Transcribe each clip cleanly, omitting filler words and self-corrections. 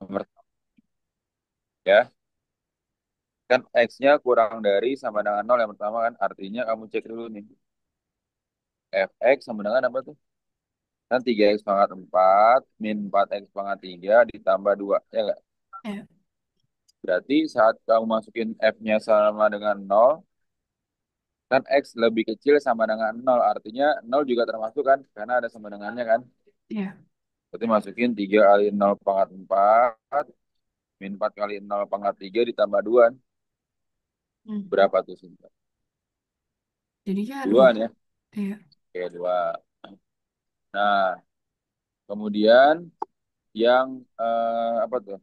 Nomor ya, kan X-nya kurang dari sama dengan nol yang pertama kan. Artinya kamu cek dulu nih. Fx sama dengan apa tuh? Kan 3x pangkat 4 min 4x pangkat 3 ditambah 2. Ya nggak? Ya. Berarti saat kamu masukin F-nya sama dengan nol, kan X lebih kecil sama dengan nol. Artinya nol juga termasuk kan? Karena ada sama dengannya kan? Ya. Berarti masukin 3 kali nol pangkat 4 min 4 kali nol pangkat 3 ditambah 2. Hmm. Berapa tuh, Sinta? Jadinya 2 dua. ya? Iya. Oke, 2. Nah, kemudian yang apa tuh?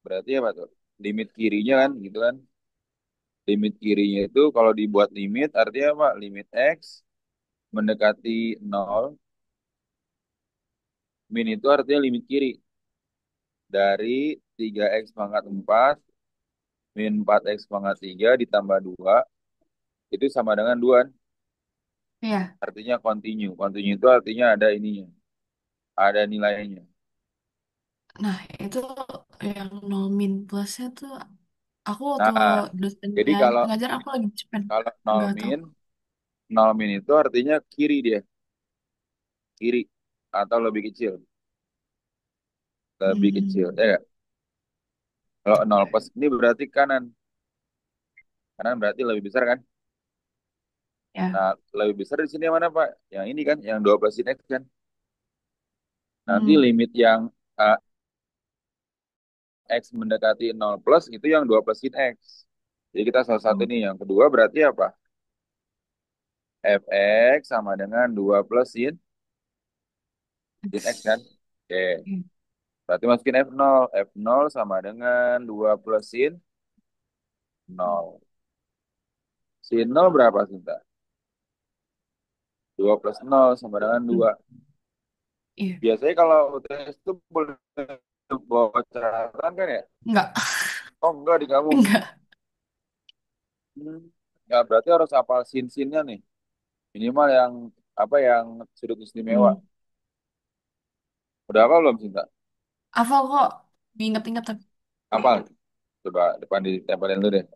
Berarti apa tuh? Limit kirinya kan, gitu kan? Limit kirinya itu kalau dibuat limit artinya apa? Limit X mendekati nol. Min itu artinya limit kiri. Dari 3x pangkat 4 min 4x pangkat 3 ditambah 2 itu sama dengan 2. Iya. Artinya continue. Continue itu artinya ada ininya. Ada nilainya. Nah, itu yang nol min plusnya tuh aku waktu Nah, dosen jadi kalau ngajar aku lagi cepen. kalau nol Nggak tahu. min, nol min itu artinya kiri dia. Kiri. Atau lebih kecil. Lebih kecil. Hmm. Ya nggak? Kalau nol plus ini berarti kanan. Kanan berarti lebih besar kan? Ya. Nah, lebih besar di sini yang mana, Pak? Yang ini kan, yang 12 sin X kan. Nanti Hmm. limit yang uh, X mendekati nol plus itu yang 12 sin X. Jadi kita salah satu Oh. nih. Yang kedua berarti apa? Fx sama dengan 2 plus sin X kan? X. Oke. Iya. Berarti masukin F0. F0 sama dengan 2 plus sin nol. Sin nol berapa, Sinta? 2 plus nol sama dengan Hmm. 2. Iya. Biasanya kalau UTS itu boleh bawa catatan kan ya? Enggak. Oh enggak di kamu. Enggak. Hmm. Ya berarti harus hafal sin-sinnya nih. Minimal yang apa yang sudut istimewa. Hmm. Udah apa belum, Sinta? Hafal kok. Ingat-ingat tapi. Hafal. Coba depan ditempelin dulu deh.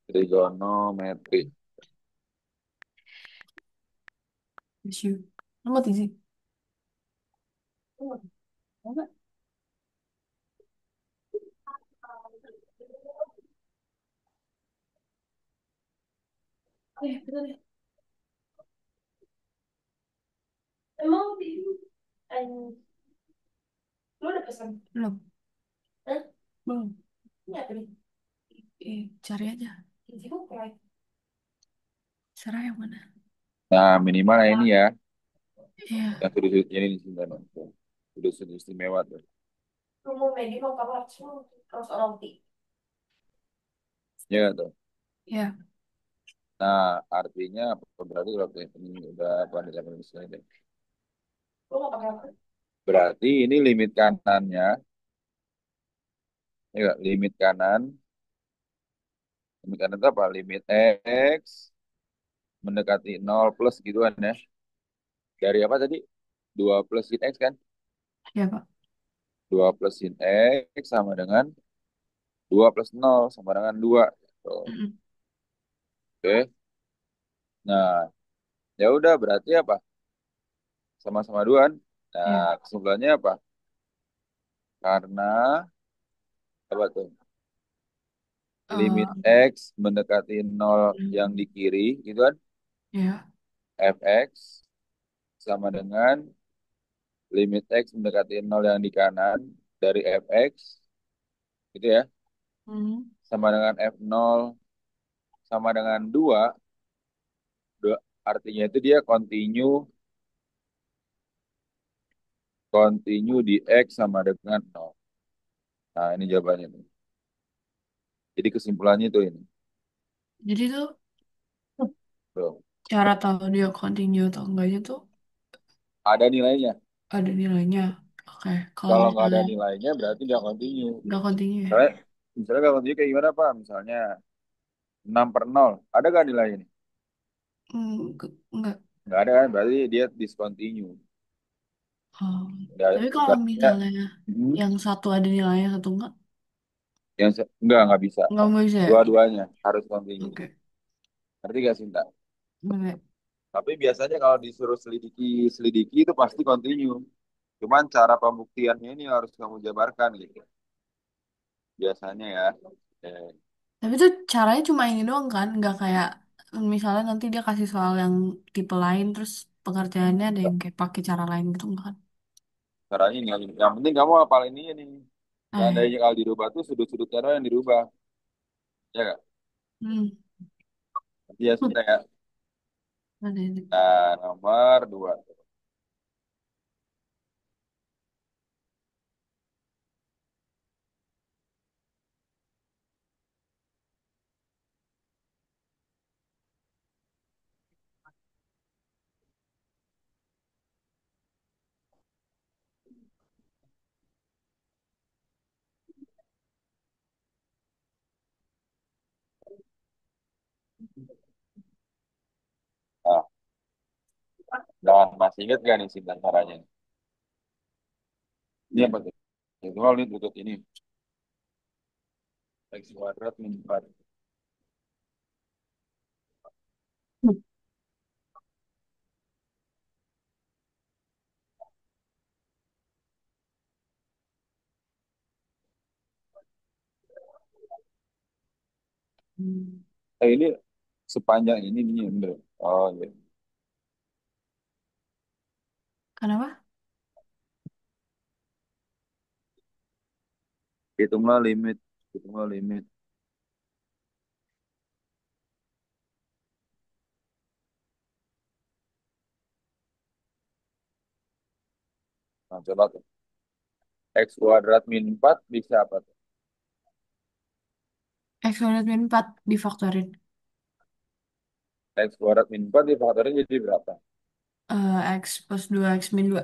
Trigonometri. Isu. Nomor tiga. Enggak. Betul deh. Emang di lu udah pesan? Belum. Hah? Belum. Ini apa nih? Cari aja. Serah yang mana? Nah, minimal yang ini ya. Iya. Yang sudut-sudutnya ini, Sinta. Sudut-sudut istimewa tuh. Lu mau Maggi mau kamar harus roti. Ya nggak tuh. Ya. Nah, artinya apa? Berarti kalau ini udah apa nih level misalnya deh. Lu mau pakai apa? Berarti ini limit kanannya, ya nggak? Limit kanan itu apa? Limit X mendekati nol plus gitu kan ya. Dari apa tadi? 2 plus sin X kan? Ya, Pak. 2 plus sin X sama dengan 2 plus nol sama dengan 2. Tuh. Mm-mm. Oke. Nah, ya udah berarti apa? Sama-sama 2 kan? Nah, Ya. kesimpulannya apa? Karena apa tuh? Limit Eh, X mendekati nol yang di kiri, gitu kan? ya. Fx sama dengan limit X mendekati nol yang di kanan dari Fx, gitu ya. Hmm. Sama dengan F0 sama dengan 2. Artinya itu dia continue di X sama dengan nol. Nah, ini jawabannya tuh. Jadi kesimpulannya itu ini. Jadi tuh Tuh. cara tahu dia continue atau enggaknya tuh Ada nilainya. ada nilainya. Oke. Kalau Kalau nggak ada misalnya nilainya berarti nggak continue. nggak continue ya? Misalnya, misalnya nggak continue kayak gimana, Pak? Misalnya 6 per nol. Ada nggak nilainya nih? Enggak. Enggak. Nggak ada kan? Berarti dia discontinue. Oh. Nggak, Tapi kalau ibaratnya, misalnya hmm, yang satu ada nilainya, satu enggak, nggak bisa. nggak bisa ya? Dua-duanya harus continue. Oke. Ngerti gak Sinta? Oke. Tapi biasanya kalau disuruh selidiki itu pasti continue. Cuman cara pembuktiannya ini harus kamu jabarkan gitu. Biasanya ya. Eh, Tapi tuh caranya cuma ini doang kan? Nggak kayak misalnya nanti dia kasih soal yang tipe lain, terus pengerjaannya ada yang kayak pakai cara lain gitu enggak kan? caranya ini. Yang penting kamu hafal ini nih. Ah, Seandainya ya. kalau dirubah tuh sudut-sudutnya doang yang dirubah. Ya nggak? Hmm. Nanti ya Sinta ya. Ada ini. Nah, nomor dua. Nah, dan masih ingat gak nih Sinta caranya? Ini apa tuh? Itu hal ini berikut ini. X kuadrat min 4. Hmm. Ini sepanjang ini nih bener. Oh iya. Kenapa? Hitunglah limit. Hitunglah limit. Nah, coba tuh. X kuadrat min 4 bisa apa tuh? X kuadrat min 4 difaktorin. X kuadrat min 4 difaktorin jadi berapa? X plus 2 X min 2.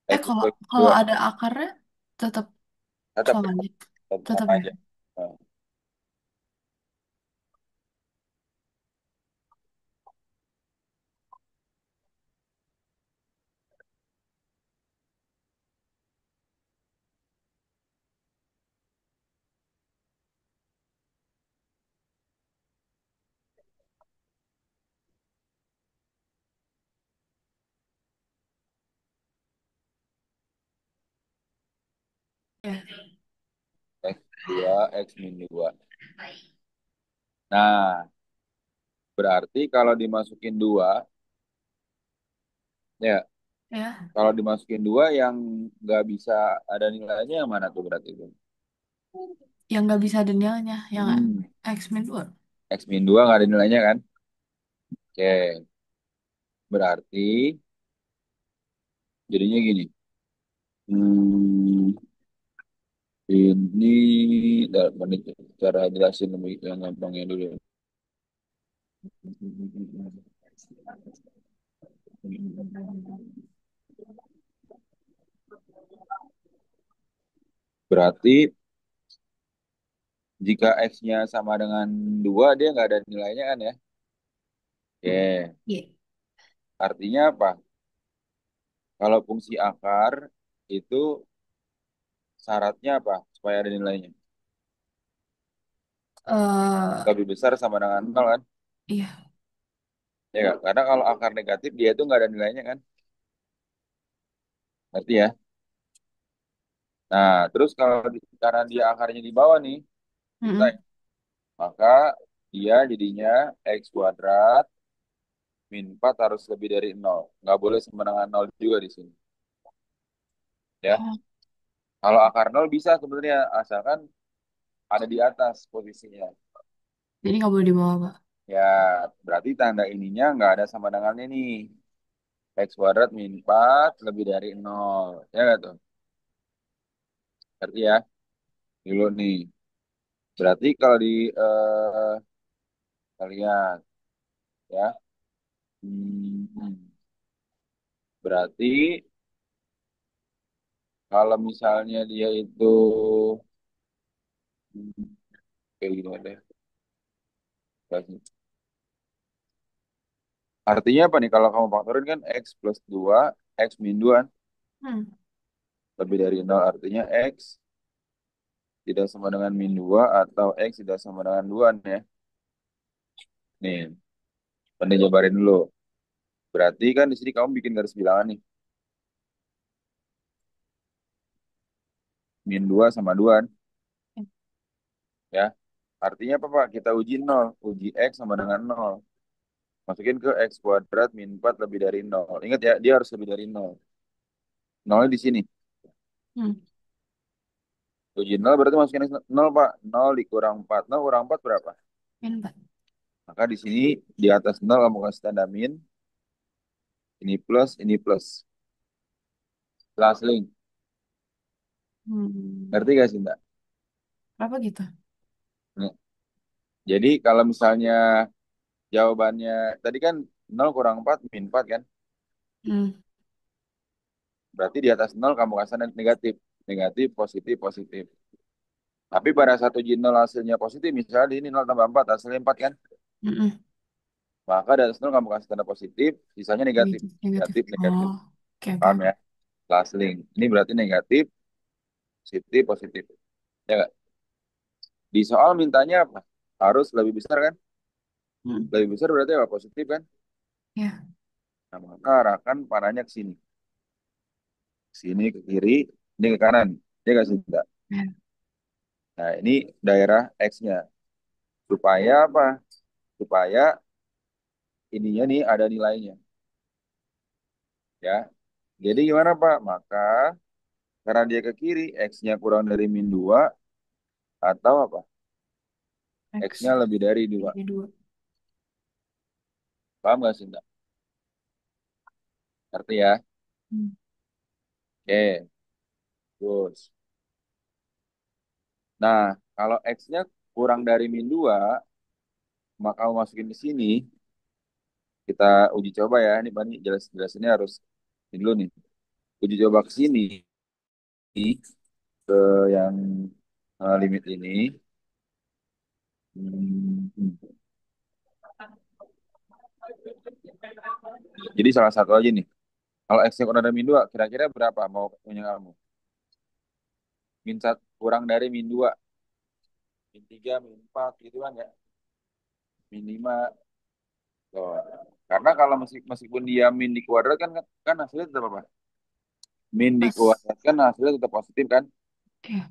X Kalau plus kalau 2. ada akarnya tetap Tetap sama ya. aja. Tetap Tetap ya. aja. Nah, Ya. X 2, X min 2. Nah, berarti kalau dimasukin 2, ya, Ya. kalau dimasukin 2 yang nggak bisa ada nilainya yang mana tuh berarti itu? Yang nggak bisa ada nilainya. Yang Hmm, X min 2. X min 2 nggak ada nilainya kan? Oke, berarti jadinya gini. Hmm, ini menit cara jelasin lebih yang gampangnya dulu. Berarti jika X-nya sama dengan 2 dia nggak ada nilainya kan ya? Oke, Iya. artinya apa? Kalau fungsi akar itu syaratnya apa supaya ada nilainya? eh Lebih besar sama dengan 0 kan? iya. Ya nggak? Karena kalau akar negatif dia itu nggak ada nilainya kan? Ngerti ya? Nah, terus kalau karena dia akarnya di bawah nih, kita, Mm-mm. maka dia jadinya X kuadrat min 4 harus lebih dari 0. Nggak boleh sama dengan 0 juga di sini. Ya, Oh, kalau akar 0 bisa sebenarnya, asalkan ada di atas posisinya. jadi nggak boleh dibawa, Pak. Ya, berarti tanda ininya nggak ada sama dengannya nih. X kuadrat min 4 lebih dari 0. Ya nggak tuh? Berarti ya, dulu nih. Berarti kalau di kita lihat ya, hmm, berarti kalau misalnya dia itu kayak gini deh. Artinya apa nih kalau kamu faktorin kan X plus 2 X min 2 Hmm. lebih dari nol. Artinya X tidak sama dengan min 2 atau X tidak sama dengan 2 nih ya. Nih, pandai jabarin dulu. Berarti kan di sini kamu bikin garis bilangan nih. Min 2 sama 2 ya. Artinya apa Pak? Kita uji nol. Uji X sama dengan nol. Masukin ke X kuadrat min 4 lebih dari nol. Ingat ya, dia harus lebih dari nol. Nolnya di sini. Hmm. Uji nol berarti masukin X nol Pak. Nol dikurang 4. Nol kurang 4 berapa? Min 4. Maka di sini di atas nol kamu kasih tanda min. Ini plus, ini plus. Last link. Hmm. Ngerti gak sih Mbak? Apa gitu? Nih. Jadi kalau misalnya jawabannya tadi kan nol kurang 4 min 4 kan? Hmm. Berarti di atas nol kamu kasih negatif. Negatif, positif, positif. Tapi pada satu uji nol hasilnya positif, misalnya di ini nol tambah 4 hasilnya 4 kan? Mm-mm. Maka di atas nol kamu kasih tanda positif, sisanya negatif. Negatif, negatif. Negatif, negatif. Oh, oke, oke, Paham oke. ya? Last link. Ini berarti negatif, positif, positif. Ya nggak? Di soal mintanya apa? Harus lebih besar kan? Hmm. Lebih besar berarti apa? Positif kan? Ya, Nah, maka arahkan panahnya ke sini. Ke sini, ke kiri, ini ke kanan. Ya nggak sih? Nggak. ya. Nah, ini daerah X-nya. Supaya apa? Supaya ininya nih ada nilainya. Ya. Jadi gimana Pak? Maka karena dia ke kiri, X-nya kurang dari min 2 atau apa? X X-nya lebih dari 2. jadi 2. Paham nggak sih? Nggak? Ngerti ya? Hmm. Oke, terus. Nah, kalau X-nya kurang dari min 2, maka kamu masukin ke sini, kita uji coba ya. Ini Bani jelas-jelasinnya harus ini dulu nih. Uji coba ke sini, ke yang limit ini. Hmm. Jadi salah satu aja nih. Kalau X-nya kurang dari min 2, kira-kira berapa mau punya kamu? Min 1 kurang dari min 2, min 3, min 4 gitu kan ya. Min 5. Oh. Karena kalau meskipun dia min di kuadrat kan kan hasilnya tetap apa? Min di Pas. kuadrat kan hasilnya tetap positif kan? Ya.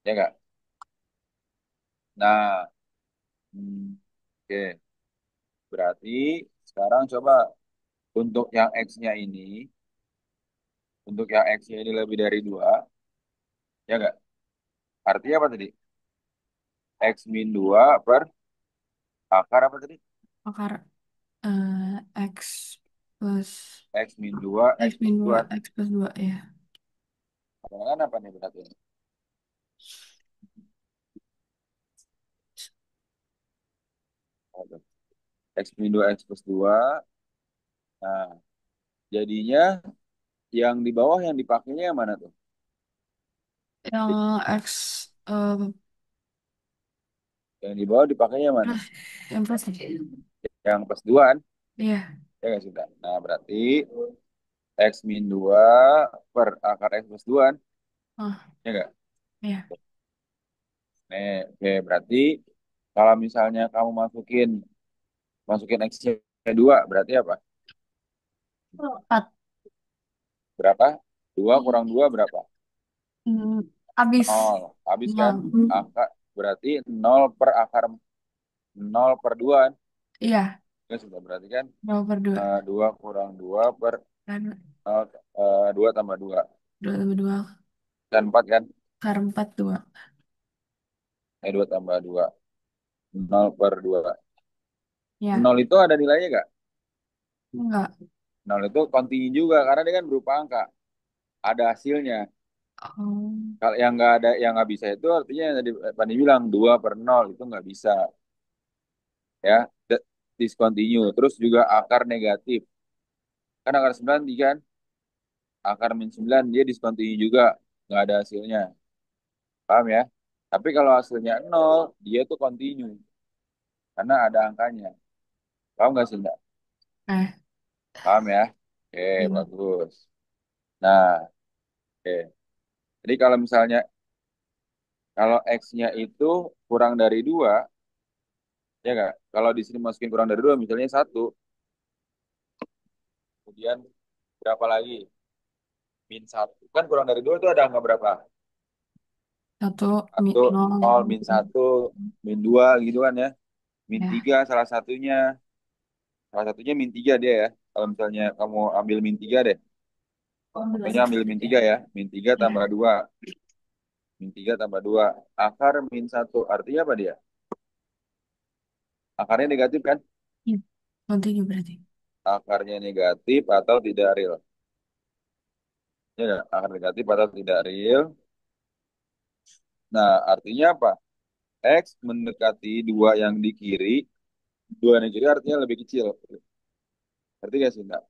Ya enggak? Nah, hmm, oke. Berarti sekarang coba untuk yang X-nya ini, untuk yang X-nya ini lebih dari 2, ya enggak? Artinya apa tadi? X min 2 per akar apa tadi? Akar X plus X min 2 X X plus min 2 2. X plus 2 ya. Dengan apa nih berarti? X min 2 X plus 2. Nah, jadinya yang di bawah yang dipakainya yang mana tuh? Yang X Yang di bawah dipakainya yang mana? plus yang plus ya. Yang plus 2 kan? Iya. Ya nggak sih, Kak? Nah, berarti X min 2 per akar X plus 2 kan? Ah, Ya nggak? iya. Nih, oke, berarti kalau misalnya kamu masukin X-nya 2, berarti apa? 4. Berapa? 2 kurang 2 berapa? Hmm, habis. 0. Habis kan? Nol. Akar, berarti 0 per akar 0 per 2 kan? Iya, Ya sudah, berarti kan 2/2. 2 kurang 2 per Kan 0, 2 tambah 2. 2 tambah 2 Dan 4 kan? akar 4 2. 2 tambah 2. 0 per 2. Ya, 0 itu ada nilainya nggak? enggak. 0 itu kontinu juga, karena dia kan berupa angka. Ada hasilnya. Oh, Kalau yang nggak ada, yang nggak bisa itu artinya yang tadi Pani bilang 2 per 0 itu nggak bisa. Ya, discontinue. Terus juga akar negatif. Kan akar 9 kan? Akar min 9 dia discontinue juga. Nggak ada hasilnya. Paham ya? Tapi kalau hasilnya 0, dia tuh continue. Karena ada angkanya. Paham nggak sih, Mbak? Eh, Paham ya? Oke, iya. bagus. Nah, oke. Jadi kalau misalnya kalau X-nya itu kurang dari dua, ya nggak? Kalau di sini masukin kurang dari dua, misalnya satu, kemudian berapa lagi? Min satu. Kan kurang dari dua itu ada angka berapa? Satu, Satu, nol, nol, min satu, min dua gitu kan ya. Min ya. tiga salah satunya. Salah satunya min tiga dia ya. Kalau misalnya kamu ambil min tiga deh. Pokoknya ambil min tiga ya. Min tiga tambah Ya. dua. Min tiga tambah dua. Akar min satu. Artinya apa dia? Akarnya negatif kan? Iya. Continue berarti. Akarnya negatif atau tidak real. Ya nggak? Akar negatif atau tidak real. Nah, artinya apa? X mendekati dua yang di kiri. Dua yang di kiri artinya lebih kecil. Ngerti gak sih, Nggak?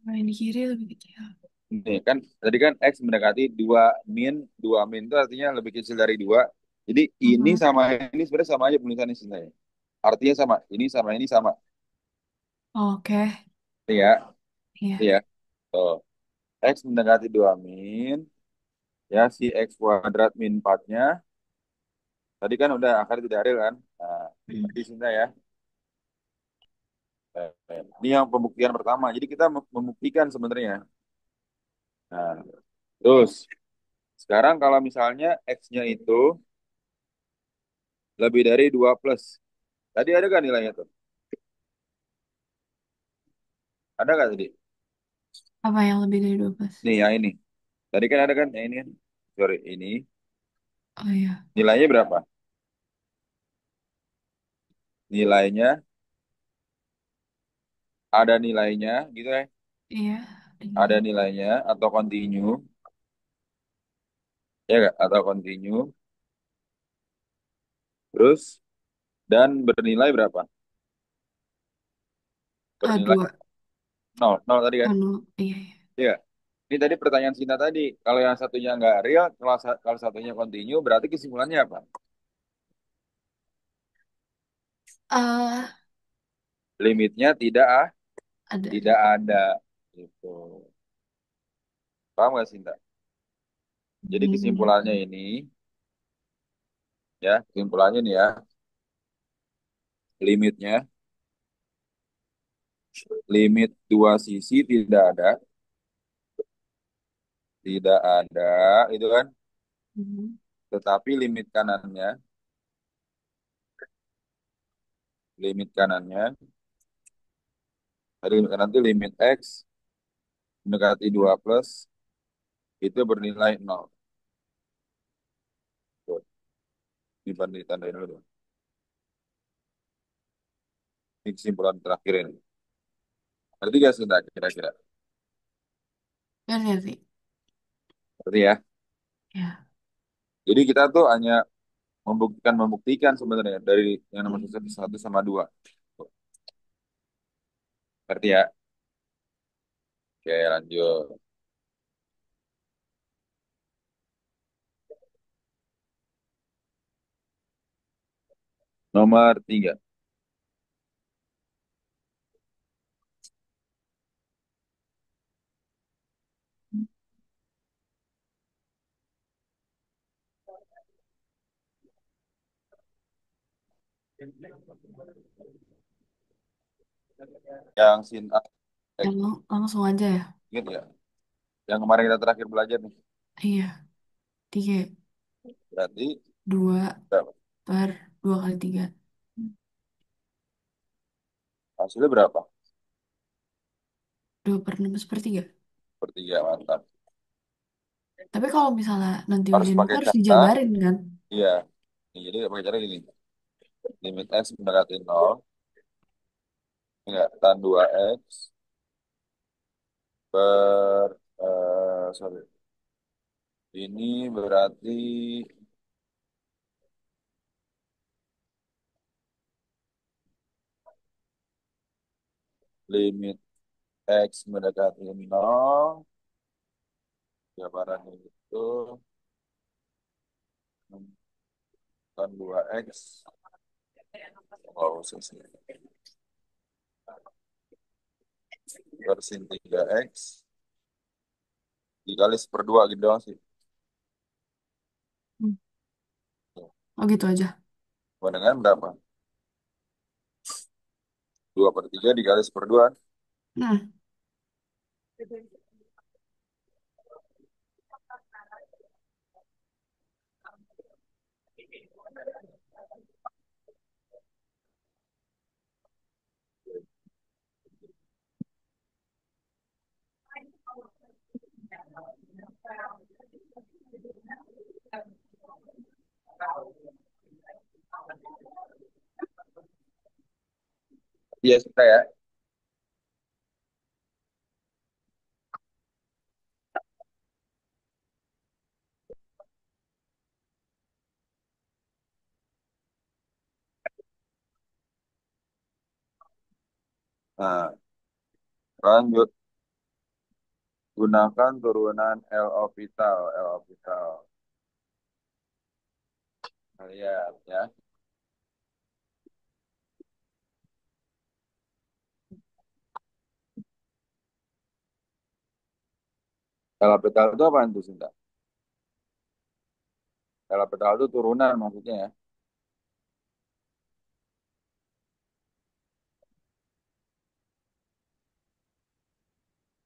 Main di kiri lebih kecil. Nih kan, tadi kan X mendekati dua min itu artinya lebih kecil dari dua. Jadi ini Mhm. sama ini sebenarnya sama aja penulisannya sebenarnya. Artinya sama, ini sama ini sama. Oke. Iya, Iya. iya. Tuh. X mendekati 2 min, ya si X kuadrat min 4-nya, tadi kan udah akar tidak real kan? Nah, Hmm. berarti sudah ya. Ini yang pembuktian pertama. Jadi kita membuktikan sebenarnya. Nah, terus sekarang kalau misalnya X-nya itu lebih dari 2 plus. Tadi ada kan nilainya tuh? Ada nggak tadi? Apa yang lebih dari 12? Nih yang ini. Tadi kan ada kan yang ini kan? Sorry, ini. Oh iya. Nilainya berapa? Nilainya, ada nilainya gitu ya. Iya. Ada Dengan nilainya atau continue. Ya nggak? Atau continue. Terus, dan bernilai berapa? Bernilai A2. nol. Nol tadi kan? Anu, iya, iya. Iya. Ini tadi pertanyaan Sinta tadi. Kalau yang satunya nggak real, kalau satunya continue, berarti kesimpulannya apa? Ah, Limitnya ada. tidak ada. Gitu. Paham nggak Sinta? Jadi Hmm. kesimpulannya ini, ya, kesimpulannya nih ya, limitnya, limit dua sisi tidak ada, itu kan, Mhm. tetapi limit kanannya, tadi limit kanan itu limit X mendekati 2 plus, itu bernilai nol. Tuh, ditandain dulu. Ini kesimpulan terakhir ini. Berarti gak sudah kira-kira? Ngerti. Berarti ya. Ya. Jadi kita tuh hanya membuktikan sebenarnya dari yang nomor satu sama dua. Berarti ya. Oke, lanjut. Nomor tiga. Yang sin A, Yang langsung aja ya. gitu ya. Yang kemarin kita terakhir belajar nih. Iya. Tiga. Berarti Dua berapa? per dua kali tiga. Hasilnya berapa? Dua per enam sepertiga. Per tiga, mantap. Tapi kalau misalnya nanti Harus ujian itu pakai harus cara, dijabarin kan? iya. Nih, jadi pakai cara gini. Limit X mendekati nol, enggak, tan 2X sorry. Ini berarti limit X mendekati nol, jabarannya itu tan 2X. Oh, usah sih. Per sin 3x dikali 1/2 gitu doang sih. Hmm. Oh gitu aja. Sama dengan berapa? 2/3 dikali 1/2. Hmm. Iya, sudah ya. Nah, lanjut. Gunakan turunan L'Hopital. L'Hopital. Lihat ya. L'Hopital itu apa tuh, Sinta? L'Hopital itu turunan maksudnya ya.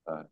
Nah,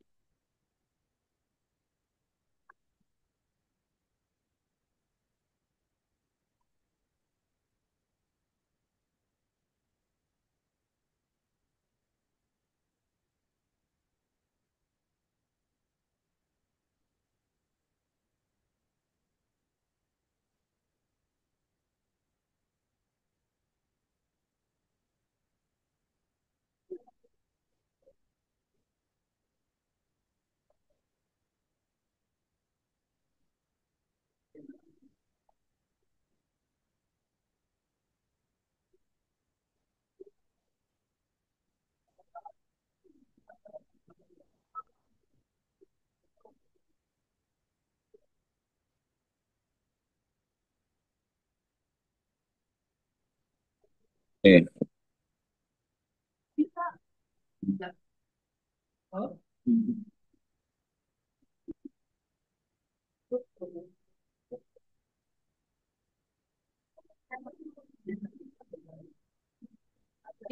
nih.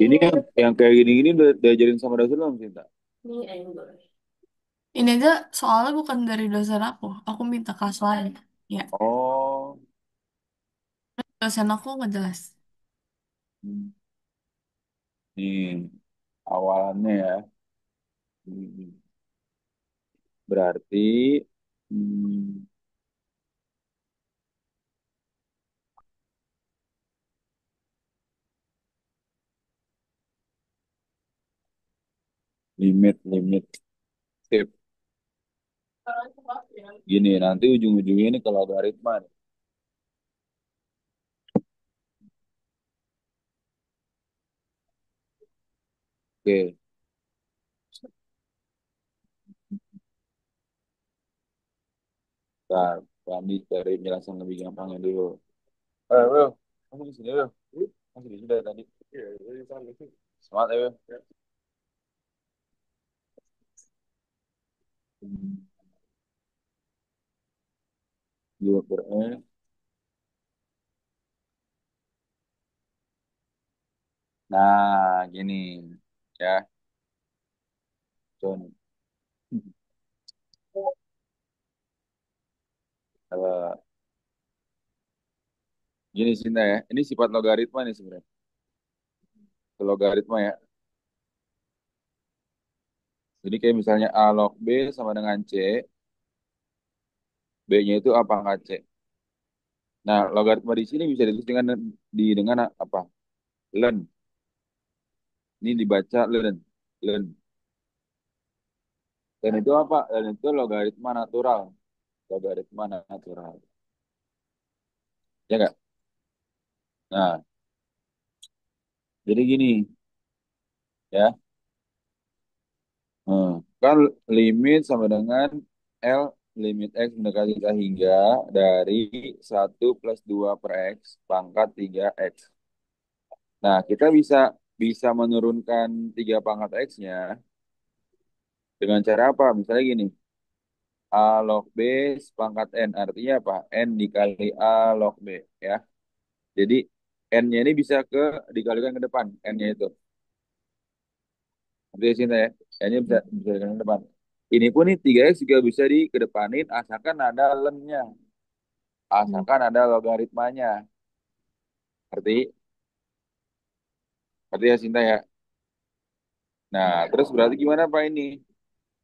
Ini yang kayak gini-gini udah diajarin sama dosen belum, Sinta? Ini aja soalnya bukan dari dosen aku. Aku minta kelas lain. Ya, Oh, dosen aku nggak jelas. hmm. Nih awalannya ya. Hmm. Berarti hmm, limit tip gini nanti ujung-ujungnya ini kalau logaritma nih. Oke, bentar, kami cari penjelasan lebih gampangnya dulu. Will, kamu di sini, Will. Masih di sini dari tadi. Semangat ya, Will. Hmm, 2/n. Nah, gini ya, Con. Eh, Gini Sinta ya, ini sifat logaritma nih sebenarnya. Logaritma ya. Jadi kayak misalnya A log B sama dengan C, B-nya itu A pangkat C. Nah, logaritma di sini bisa ditulis dengan apa? Len. Ini dibaca len. Len. Dan itu apa? Dan itu logaritma natural. Logaritma natural. Ya nggak? Nah, jadi gini ya. Hmm. Kan limit sama dengan L limit X mendekati K hingga dari 1 plus 2 per X pangkat 3X. Nah, kita bisa bisa menurunkan 3 pangkat X-nya dengan cara apa? Misalnya gini, A log B pangkat N. Artinya apa? N dikali A log B. Ya. Jadi N-nya ini bisa dikalikan ke depan. N-nya itu. Artinya cinta ya. N-nya bisa dikalikan ke depan. Ini pun nih 3X juga bisa dikedepanin asalkan ada lemnya. Hmm. Asalkan ada logaritmanya. Arti, arti ya cinta ya. Nah, terus berarti gimana Pak ini?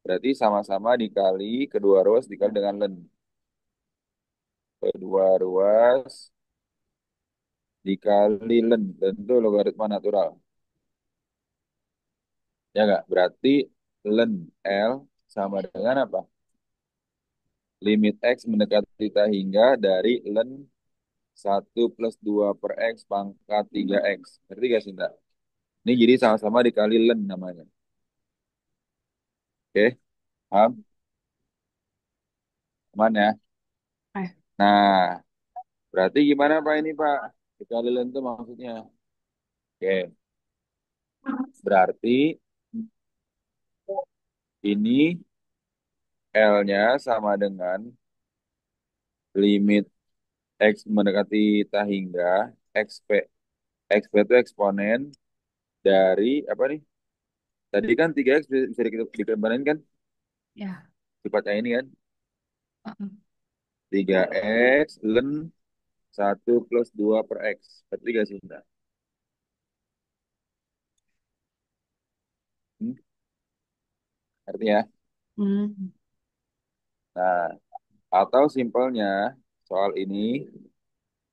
Berarti sama-sama dikali kedua ruas dikali dengan len. Kedua ruas dikali len. Len itu logaritma natural. Ya nggak? Berarti len L sama dengan apa? Limit X mendekati theta hingga dari len 1 plus 2 per X pangkat 3X. Ngerti gak sih, Nta? Ini jadi sama-sama dikali len namanya. Oke, paham? Aman ya? Eh. Nah, berarti gimana Pak ini Pak? Dikali len itu maksudnya. Oke, berarti ini L-nya sama dengan limit X mendekati theta hingga XP. XP itu eksponen dari apa nih? Tadi kan 3X bisa dikembarin kan? Ya. Sifatnya ini kan? Heeh. 3X len 1 plus 2 per X. Berarti gak sih? Nta? Hmm? Artinya? Hmm. Nah, atau simpelnya soal ini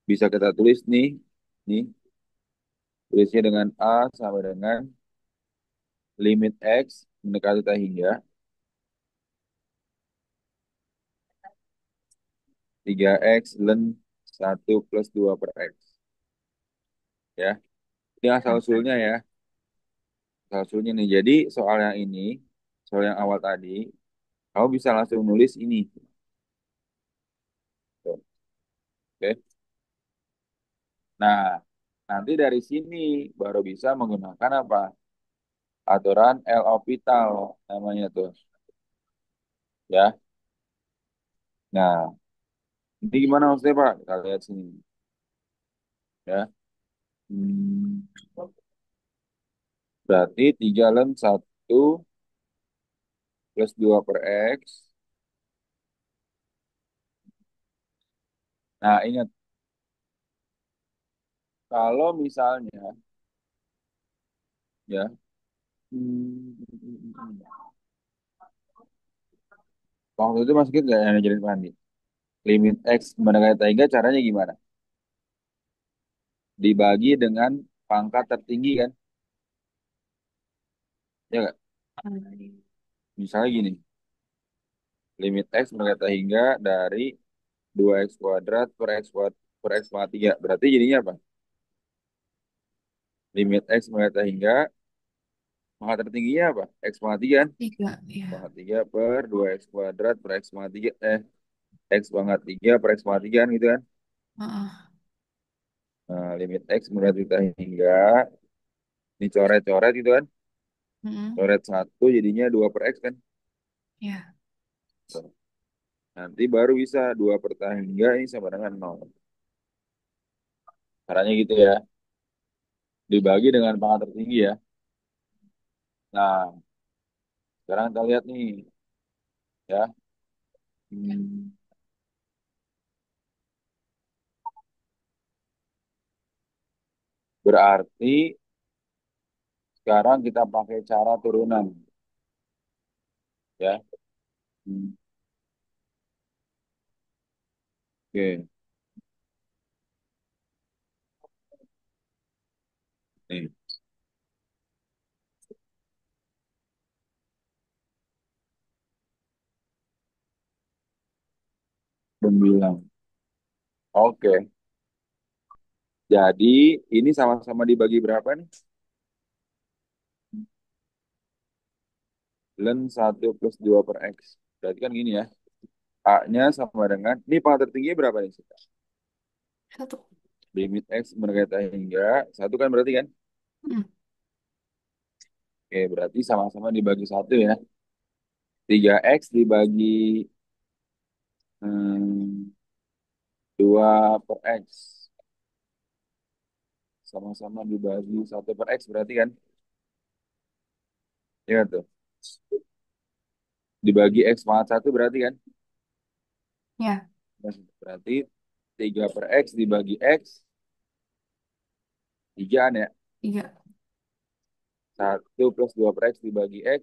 bisa kita tulis nih, tulisnya dengan A sama dengan limit X mendekati theta hingga 3X len 1 plus 2 per X. Ya, ini asal usulnya ya. Asal usulnya nih. Jadi soal yang ini, soal yang awal tadi, kamu bisa langsung nulis ini. Tuh, oke. Nah, nanti dari sini baru bisa menggunakan apa? Aturan L'Hopital namanya tuh. Ya. Nah, ini gimana maksudnya Pak? Kita lihat sini. Ya. Hmm, berarti 3 lem 1 plus 2 per X. Nah, ingat, kalau misalnya, ya, waktu itu Mas Git nggak yang ngajarin mandi. Limit X mendekati tiga caranya gimana? Dibagi dengan pangkat tertinggi kan? Ya nggak? Misalnya gini, limit X mendekati hingga dari 2X kuadrat per X pangkat 3. Berarti jadinya apa? Limit X mendekati hingga pangkat tertingginya apa? X pangkat 3 kan? Tiga, Pangkat ya. 3 per 2X kuadrat per X pangkat 3. X pangkat 3 per X pangkat 3 kan gitu kan? Heeh. Nah, limit X mendekati hingga, ini coret-coret gitu kan? Mm-mm. Coret 1 jadinya 2 per X kan? Ya. Tuh. Nanti baru bisa 2 per tangga ini sama dengan nol. Caranya gitu ya. Dibagi dengan pangkat tertinggi ya. Nah, sekarang kita lihat nih ya. Hmm, berarti sekarang kita pakai cara turunan ya. Hmm, oke, nih sembilan. Oke, jadi ini sama-sama dibagi berapa nih? Len 1 plus 2 per X. Berarti kan gini ya. A-nya sama dengan, ini pangkat tertinggi berapa nih? Satu. Limit X mendekati hingga satu kan berarti kan? Mm. Oke, berarti sama-sama dibagi satu ya. 3x dibagi 2 per x. Sama-sama dibagi satu per x berarti kan? Ya tuh. Dibagi x pangkat satu berarti kan? Ya, Berarti 3 per x dibagi x. 3 ya. tiga. 1 plus 2 per x dibagi x.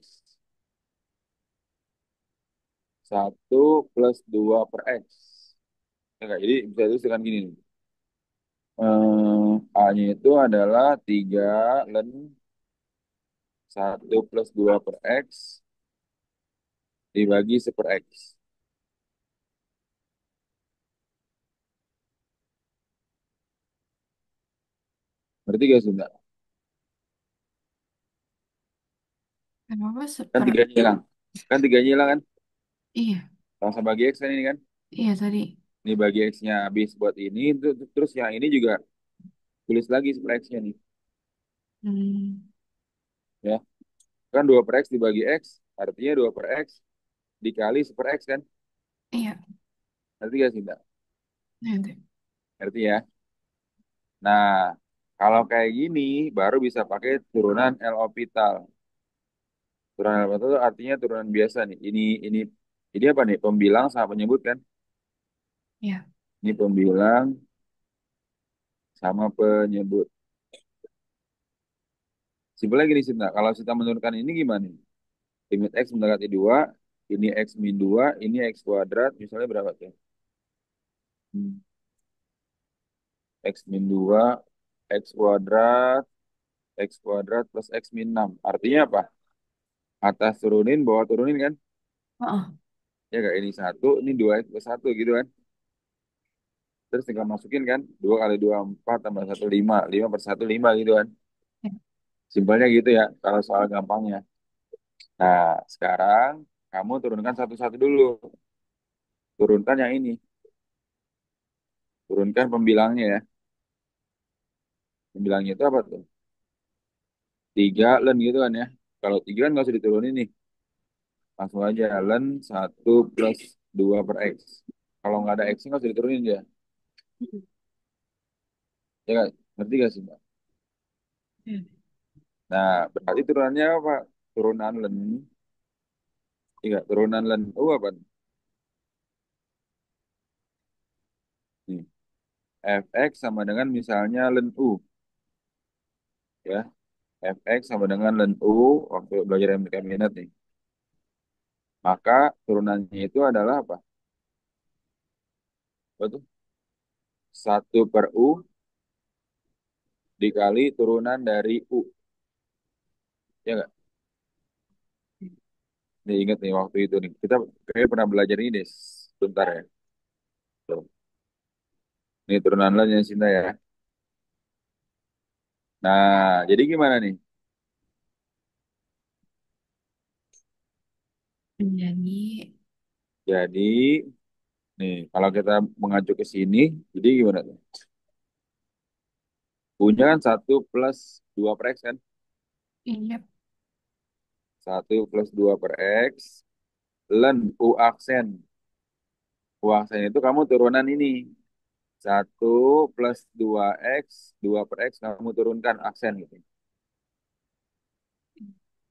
1 plus 2 per x. Ya, nggak? Jadi bisa terus dengan gini nih. A-nya itu adalah 3 ln 1 plus 2 per x dibagi 1 per x. Berarti gak sih, Mbak? Kenapa Kan seper? tiganya hilang. Kan tiganya hilang kan? Iya, Langsung bagi x kan ini kan? iya tadi. Ini bagi x-nya habis buat ini. Terus yang ini juga tulis lagi 1 per x-nya nih. Hmm, Ya. Kan 2 per x dibagi x. Artinya 2 per x dikali 1 per x kan? iya, Ngerti gak sih, Mbak? nanti. Ngerti ya? Nah, kalau kayak gini baru bisa pakai turunan L'Hopital. Turunan L'Hopital itu artinya turunan biasa nih. Ini apa nih? Pembilang sama penyebut kan? Iya. Ini pembilang sama penyebut. Simpelnya gini sih, Mbak. Kalau kita menurunkan ini gimana nih? Limit x mendekati 2, ini x min 2, ini x kuadrat, misalnya berapa tuh? Hmm. X min 2, x kuadrat plus x min 6. Artinya apa? Atas turunin, bawah turunin kan? Heeh. Ya nggak, ini satu, ini 2x plus 1 gitu kan? Terus tinggal masukin kan? 2 kali 2 4 tambah satu 5, 5 per satu 5 gitu kan? Ya. Simpelnya gitu ya, kalau soal gampangnya. Nah, sekarang kamu turunkan satu-satu dulu. Turunkan yang ini. Turunkan pembilangnya ya. Pembilangnya itu apa tuh? 3 len gitu kan ya. Kalau 3 kan nggak usah diturunin nih. Langsung aja len 1 plus 2 per x. Kalau nggak ada x nggak usah diturunin ya. Ya nggak? Ngerti gak sih, Mbak? Ya. Nah, berarti turunannya apa? Turunan len. Iya, turunan len u apa? Nih, fx sama dengan misalnya len u. Ya, fx sama dengan len u waktu belajar MTK minat nih. Maka turunannya itu adalah apa? Apa tuh? 1 per u dikali turunan dari u. Ya nggak? Nih ingat nih waktu itu nih. Kita kayak pernah belajar ini deh. Sebentar ya. Tuh. Ini turunan len yang Sinta ya. Nah, jadi gimana nih? Jadi, Jadi, nih kalau kita mengacu ke sini, jadi gimana tuh? U-nya kan 1 plus 2 per X kan? iya. 1 plus 2 per X. Len U aksen. U aksen itu kamu turunan ini. 1 plus 2 X. 2 per X kamu turunkan aksen gitu.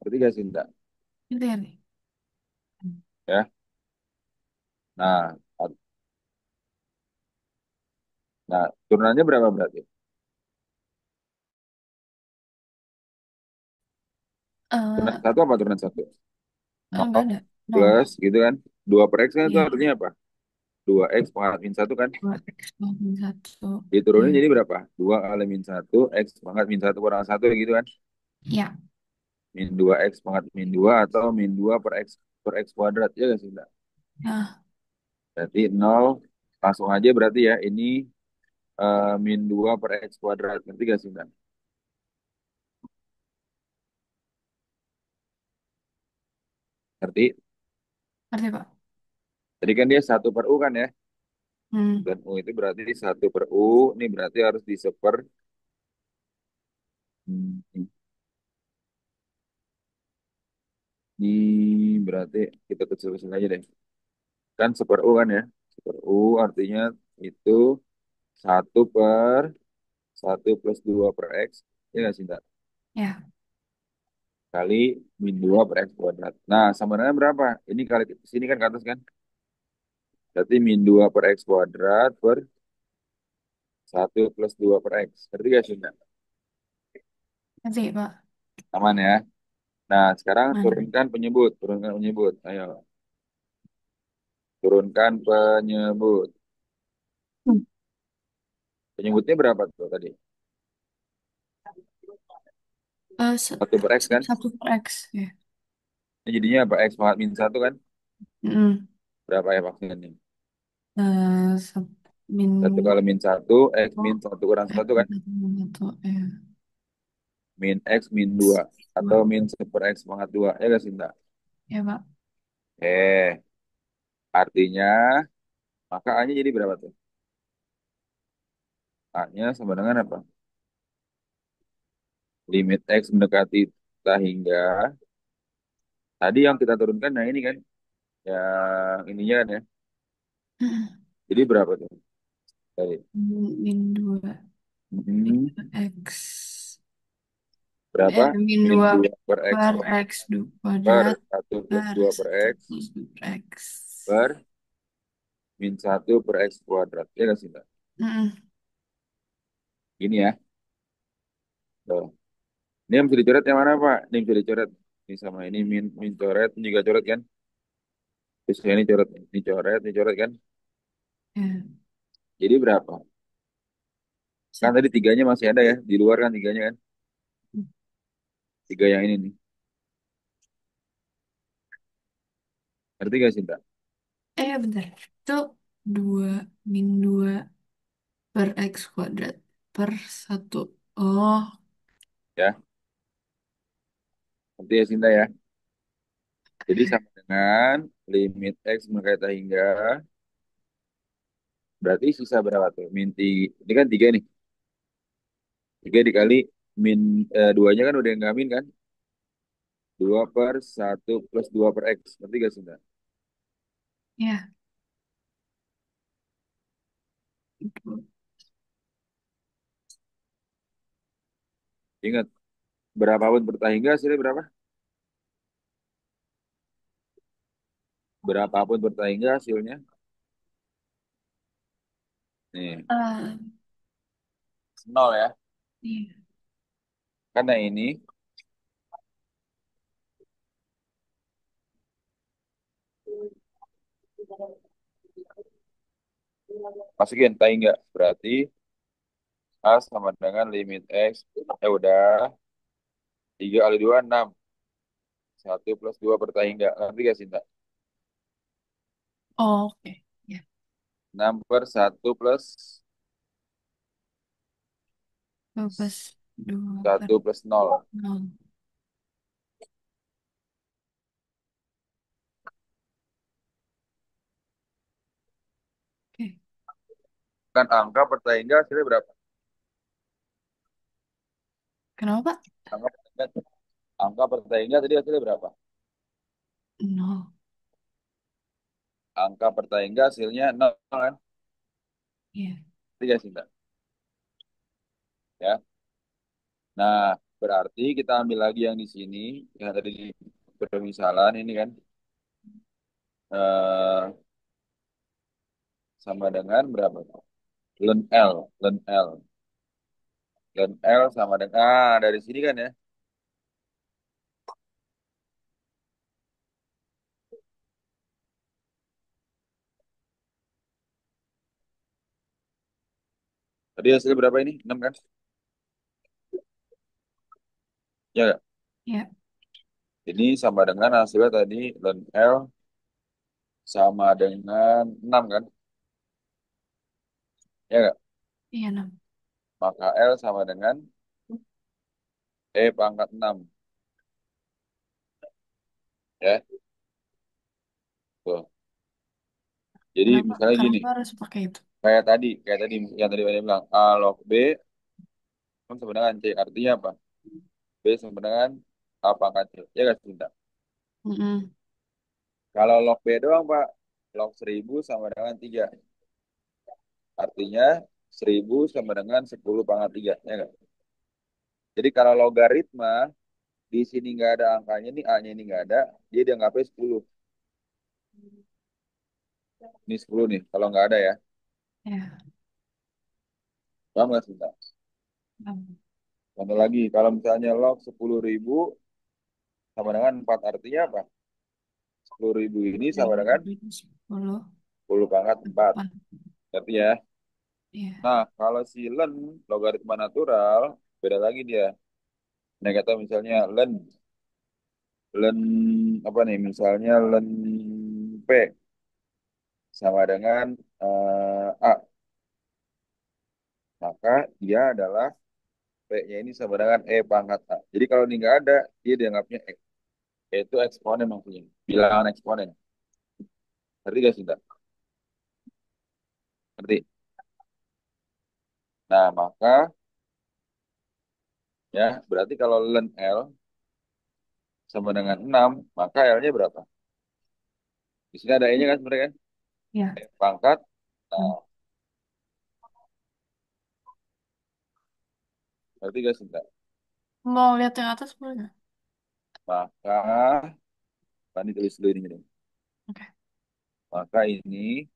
Berarti gak Sinta? Itu ya nih. Ya. Nah, nah turunannya berapa berarti? Turunan Eh, satu apa turunan satu? enggak 0 ada. Nol. plus gitu kan. 2 per X kan itu Iya. artinya apa? 2X pangkat min 1 kan? Dua X bagi satu. Diturunin Iya. jadi berapa? 2 kali min 1, X pangkat min 1 kurang 1 gitu kan? Iya. Min 2X pangkat min 2 atau min 2 per X kuadrat. Ya nggak sih, Mbak? Nah, Berarti 0, langsung aja berarti ya, ini min 2 per X kuadrat. Ngerti nggak sih, Mbak? Ngerti? ngerti Pak. Tadi kan dia 1 per U kan ya? Hmm. Dan U itu berarti 1 per U, ini berarti harus diseper. Hmm, Ini berarti kita kecil-kecil aja deh. Kan super U kan ya. Super U artinya itu satu per satu plus 2 per X. Ya nggak sih, Ntar? Ya. Kali min 2 per X kuadrat. Nah, sama dengan berapa? Ini kali ke sini kan ke atas kan? Berarti min 2 per X kuadrat per satu plus 2 per X. Ngerti gak sih, Ntar? Nanti, Pak. Aman ya? Nah, sekarang Mana? turunkan penyebut. Turunkan penyebut. Ayo. Turunkan penyebut. Hmm. Penyebutnya berapa tuh tadi? Satu per X kan? Satu per X. Ya. Ini jadinya apa? X pangkat min satu kan? Mm. Berapa ya maksudnya? Min Satu kali min satu, X satu, min satu kurang X satu kan? min satu, ya. Min X min 2. Atau Dua. min 1 per X pangkat 2. Ya gak sih, Nta? Ya, Pak. Artinya, maka A-nya jadi berapa tuh? A-nya sama dengan apa? Limit X mendekati tak hingga. Tadi yang kita turunkan, nah ini kan. Yang ininya kan ya. Jadi berapa tuh? Tadi. Min dua Hmm, X. berapa? Min Min 2 2 per X per X per kuadrat satu plus per 2 per satu X plus 2 per X. per min satu per X kuadrat. Ya nggak sih, Mbak? Mm-mm. Gini ya. Tuh. Ini yang bisa dicoret yang mana, Pak? Ini bisa dicoret. Ini sama ini min coret, ini juga coret kan? Terus ini coret kan? Ya. Jadi berapa? Kan Satu. tadi tiganya masih ada ya, di luar kan tiganya kan? Tiga yang ini nih. Ngerti gak sih, Mbak? Bentar. Itu 2 min 2 per X kuadrat per satu. Oh, Ya, ngerti ya, Sinta ya? Jadi sama dengan limit X berkaitan hingga, berarti sisa berapa tuh? Ini kan tiga nih. Tiga dikali duanya kan udah nggak min kan? Dua per satu plus dua per X. Ngerti gak sih, Mbak? ya. Ingat, berapapun berkaitan hingga hasilnya berapa? Berapapun berkaitan hingga hasilnya. Nih, Ah, nol ya. iya. Karena ini masukin tak hingga. Berarti A sama dengan limit X. Udah. 3 kali 2 6. Satu plus 2 per tak hingga. Ngerti gak, Sinta? Oh, oke. Ya. 6 per satu plus Dua plus dua per satu plus nol. nol. Oke. Kan angka per tak hingga hasilnya berapa? Kenapa, Pak? Angka per tak hingga, angka per tak hingga tadi hasilnya berapa? Nol. Angka per tak hingga hasilnya 0 kan? Iya. Ngerti gak, Sinta? Ya. Nah, berarti kita ambil lagi yang di sini. Yang tadi di permisalan ini kan. eh Sama dengan berapa? Len L. Len L. Len L sama dengan, dari sini kan ya. Tadi hasilnya berapa ini? 6 kan? Ya nggak? Ya. Ini sama dengan hasilnya tadi len L sama dengan 6 kan? Ya nggak? Iya, enam. Maka L sama dengan E pangkat 6. Ya, tuh. Jadi Kenapa? misalnya gini, Kenapa harus pakai itu? kayak tadi yang tadi saya bilang A log B kan sama dengan C. Artinya apa? B sama dengan A pangkat C. Ya nggak, Cinta? Mm-mm. Kalau log B doang, Pak, log 1000 sama dengan 3. Artinya 1000 sama dengan 10 pangkat 3. Ya nggak? Jadi kalau logaritma, di sini nggak ada angkanya nih, A-nya ini nggak ada, dia dianggapnya 10. Ini 10 nih, kalau nggak ada ya. Ya. Paham nggak sih, Pak? Contoh lagi, kalau misalnya log 10.000 sama dengan 4, artinya apa? 10.000 ini sama Jadi dengan 10 10 pangkat 4. 4. Berarti ya. Iya. Nah, kalau si len, logaritma natural, beda lagi dia. Nah, kata misalnya len apa nih? Misalnya len P sama dengan A. Maka dia adalah P-nya ini sama dengan E pangkat A. Jadi kalau ini nggak ada, dia dianggapnya X. Yaitu eksponen maksudnya. Bilangan eksponen. Ngerti gak sih, Mbak? Ngerti? Nah, maka ya berarti kalau len L sama dengan 6, maka L-nya berapa? Di sini ada E-nya kan sebenarnya kan? Iya. E pangkat. Hmm. Nah, ngerti gak sih, Mbak? Mau lihat yang atas boleh nggak? Maka, tadi tulis dulu ini. Oke. Maka ini,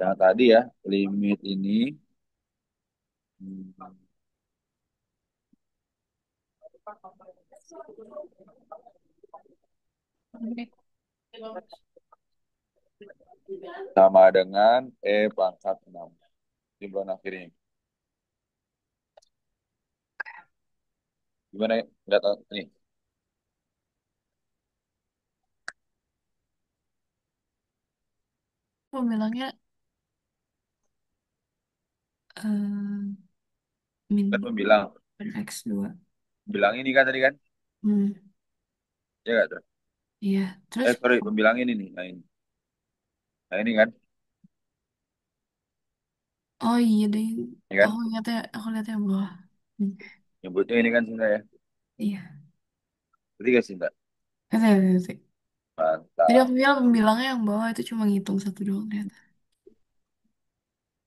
yang tadi ya, limit ini, hmm, Oke. sama dengan E pangkat 6. Jumlah akhirnya. Gimana ya? Nggak tahu. Nih, Aku bilangnya eh min kan bilang, per X2. bilang ini kan tadi kan? Hmm. Ya nggak tuh? Iya. Terus, Sorry, pembilang ini nih. Nah, ini kan? oh iya deh. Ini kan? Aku lihatnya bawah. Hmm. Nyebutnya ini kan sebenarnya ya. Iya. Ngerti gak sih, Mbak? Ngerti. Jadi Mantap. aku bilang pembilangnya yang bawah itu cuma ngitung satu doang ternyata.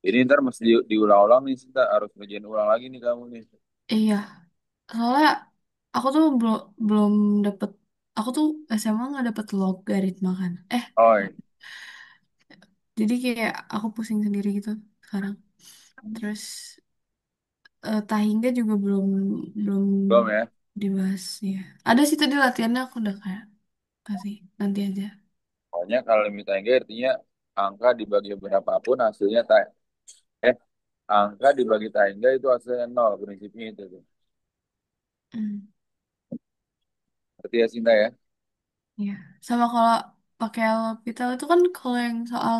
Ini ntar mesti diulang-ulang nih, Sinta. Harus ngerjain ulang lagi nih kamu nih. Iya. Soalnya aku tuh belum belum dapet. Aku tuh SMA nggak dapet logaritma kan. Oh, iya. Jadi kayak aku pusing sendiri gitu sekarang. Terus Tahingga juga belum belum Belum ya? dibahas ya. Ada sih tadi latihannya aku udah kayak kasih nanti aja. Pokoknya kalau limit Tangga artinya angka dibagi berapapun hasilnya eh angka dibagi Tangga itu hasilnya nol prinsipnya itu tuh. Hmm, Ngerti ya Sinta ya? iya. Sama kalau pakai L'Hopital itu kan kalau yang soal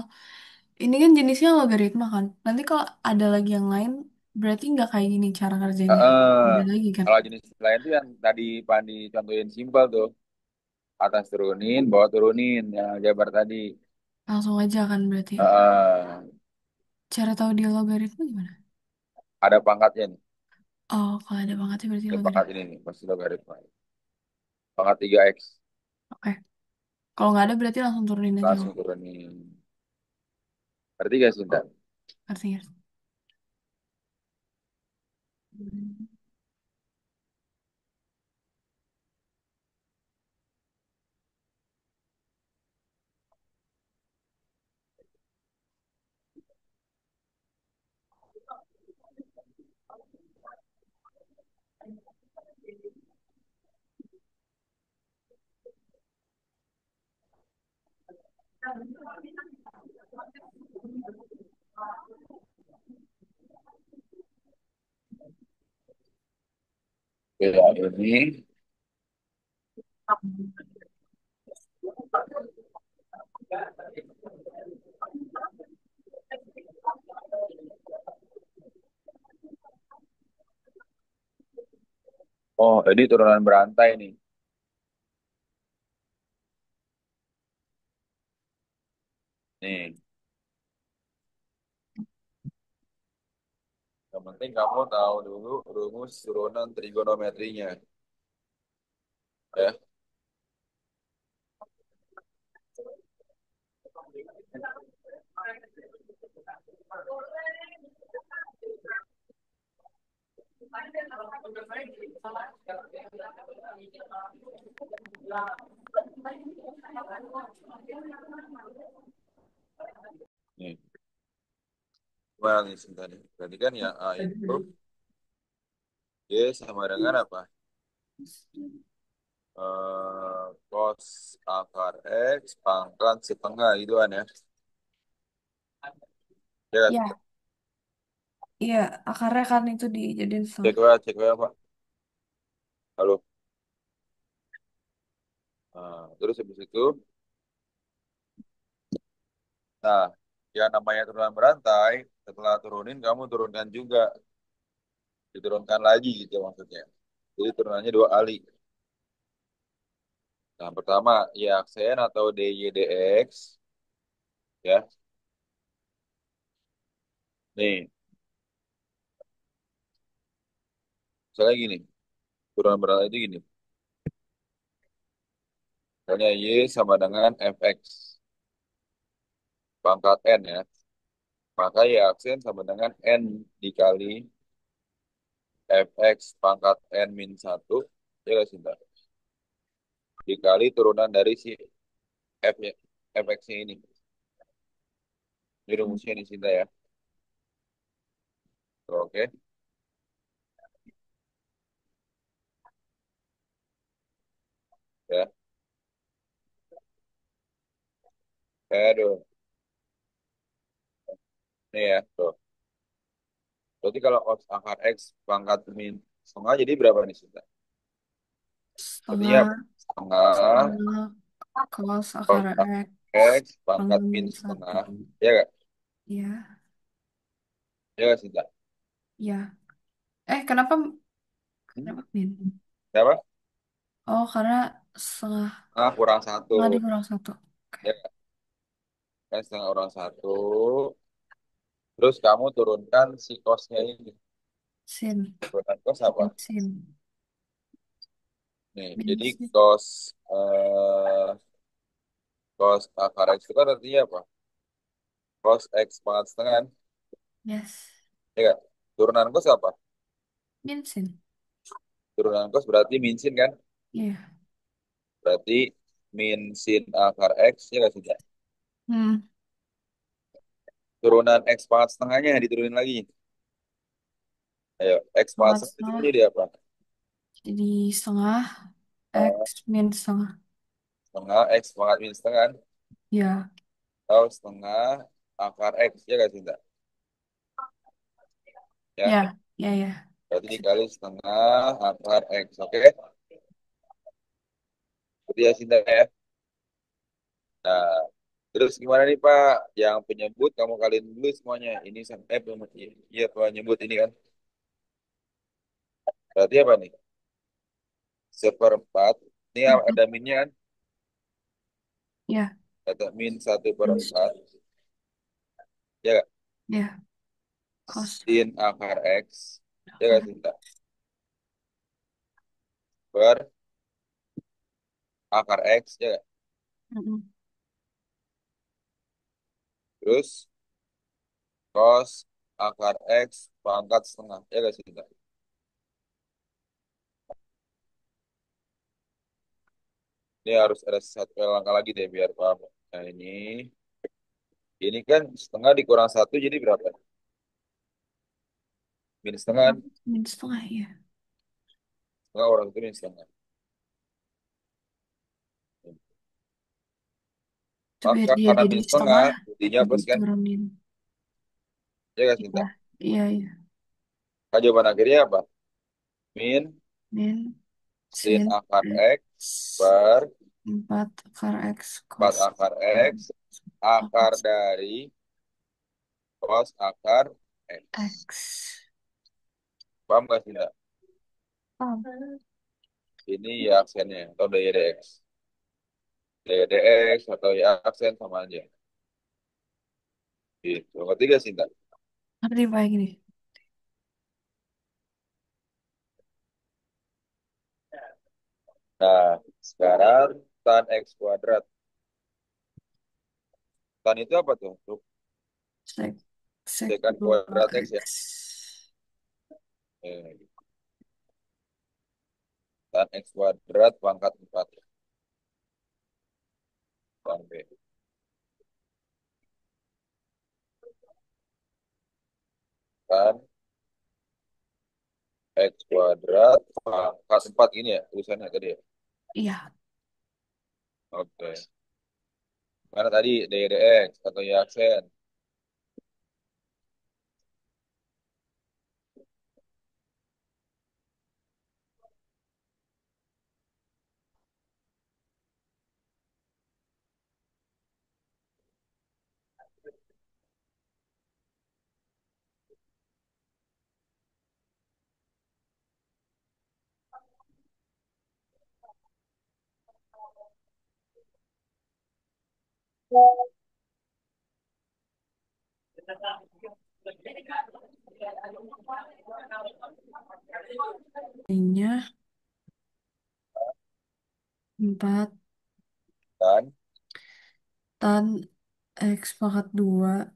ini kan jenisnya logaritma kan. Nanti kalau ada lagi yang lain berarti nggak kayak gini cara kerjanya. Eh, Beda lagi kan. kalau jenis lain tuh yang tadi Pandi contohin simpel tuh. Atas turunin, bawah turunin yang jabar tadi. Langsung aja kan berarti. Eh, Cara tahu dia logaritma gimana? ada pangkatnya nih. Oh, kalau ada bangetnya berarti Ini pangkat logaritma. ini nih, pasti logaritma. Pangkat 3x Oke. Kalau nggak ada berarti langsung turunin aja langsung loh. turunin. Ngerti gak Sinta? Artinya. Ya, ini. Oh, ini turunan berantai nih. Nih, yang penting kamu tahu dulu rumus turunan trigonometrinya. Ya, Nih, gimana nih Sinta nih? Berarti kan ya A itu Y sama dengan apa? Cos akar X pangkat setengah gitu kan ya. Ya kan? Ya, iya, akarnya kan itu dijadiin setengah. Cek wa Pak. Halo. Nah, terus habis itu, nah, yang namanya turunan berantai, setelah turunin kamu turunkan juga, diturunkan lagi gitu maksudnya. Jadi turunannya dua kali. Nah, pertama Y aksen atau DY dx, ya. Nih, misalnya gini, turunan berantai itu gini. Misalnya Y sama dengan fx pangkat n ya. Maka Y aksen sama dengan n dikali fx pangkat n min satu, ya nggak sih, Mbak? Dikali turunan dari si f nya, fx-nya ini. Ini rumusnya di sini ya. Oke, ya. Aduh, nih ya, tuh. Berarti kalau cos akar X pangkat min setengah jadi berapa nih, Sinta? Artinya Setengah, apa? Setengah setengah cos cos akar X X pangkat pangkat min min satu. setengah. Ya nggak? Ya, Ya nggak, Sinta? ya. Kenapa, Hmm? kenapa min? Berapa? Oh, karena setengah, Ah, kurang satu. setengah dikurang satu. Oke, Ya nggak? Kan setengah kurang satu. Terus kamu turunkan si cosnya ini. sin, Turunkan cos apa? min sin, Nih, min jadi sin. cos akar X itu kan artinya apa? Cos X pangkat setengah kan? Yes, Ya nggak? Turunan cos apa? min sin. Turunan cos berarti min sin kan? Iya. Berarti min sin akar X, ya nggak sih? Hmm, Turunan X pangkat setengahnya diturunin lagi. Ayo, X pangkat pangkat setengah itu setengah jadi apa? jadi setengah X Eh, min setengah. Setengah X pangkat min setengah kan? Ya, Atau setengah akar X, ya nggak sih? Ya, ya, ya, ya. berarti dikali setengah akar X, oke? Berarti ya Sinta ya. Nah, terus gimana nih Pak? Yang penyebut kamu kalian dulu semuanya. Ini sampai iya penyebut ini kan. Berarti apa nih? Seperempat. Ini Mm-mm. ada minnya kan? Ya, Ada min satu per min, empat. Ya nggak? ya, cos Sin akar X. Ya nggak akar. Sinta? Per akar X. Ya nggak? Mm-mm. Terus cos akar X pangkat setengah. Ya nggak Sinta? Ini harus ada satu langkah lagi deh biar paham. Nah ini kan setengah dikurang satu jadi berapa? Min setengah kan? Min setengah ya. Setengah orang itu min setengah. Itu biar Maka dia karena jadi min setengah, setengah buktinya plus kan? diturunin. Ya kan Iya, Sinta? iya, iya. Maka jawaban akhirnya apa? Min Min sin sin akar X X per 4 akar X 4 cos akar X akar dari cos akar X. X. Paham gak Sinta? Oh. Ini ya aksennya atau daya dx. Daya dx atau ya aksen sama aja. Gitu. Ketiga Sinta. Ngerti Pak gini. Nah, sekarang tan X kuadrat. Tan itu apa tuh? Tuh, Sek sek sekan 2 kuadrat X ya. X. Eh, tan X kuadrat pangkat 4 tan B. Tan X kuadrat pangkat 4 ini ya tulisannya tadi ya. Iya. Oke. Mana tadi DDX atau y aksen? Ininya 4 Tan tan X pangkat 2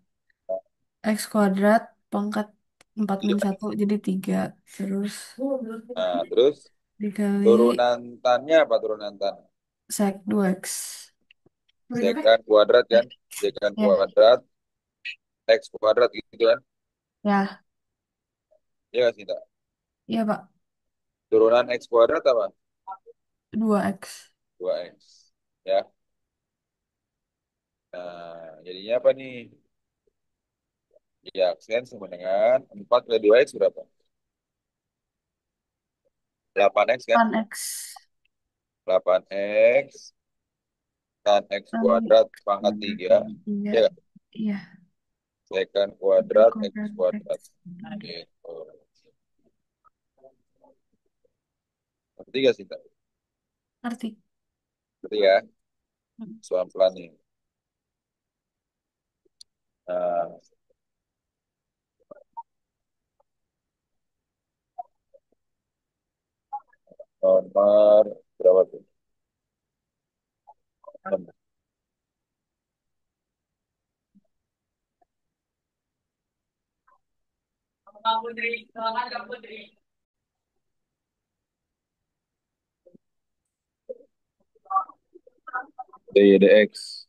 X kuadrat pangkat 4 min iya. 1 jadi 3. Terus Nah, terus dikali turunan tannya apa turunan tan? sek 2X. Sekan kuadrat kan? Sekan Ya, kuadrat X kuadrat gitu kan? ya, Iya nggak sih, tak? iya Pak. Turunan X kuadrat apa? 2X. 2X. Ya. Nah, jadinya apa nih? Y aksen sama dengan 4 kali 2X berapa? 8X kan? 8X. 8X tan X Kali kuadrat pangkat kuadrat 3. pangkat 3. Ya, Iya. sekan kuadrat X Kuadrat kuadrat. X. Gitu. Ngerti gak sih, tak? Ngerti. Ngerti ya? Soal pelan nih. Nah, nomor berapa tuh? 6. DYDX.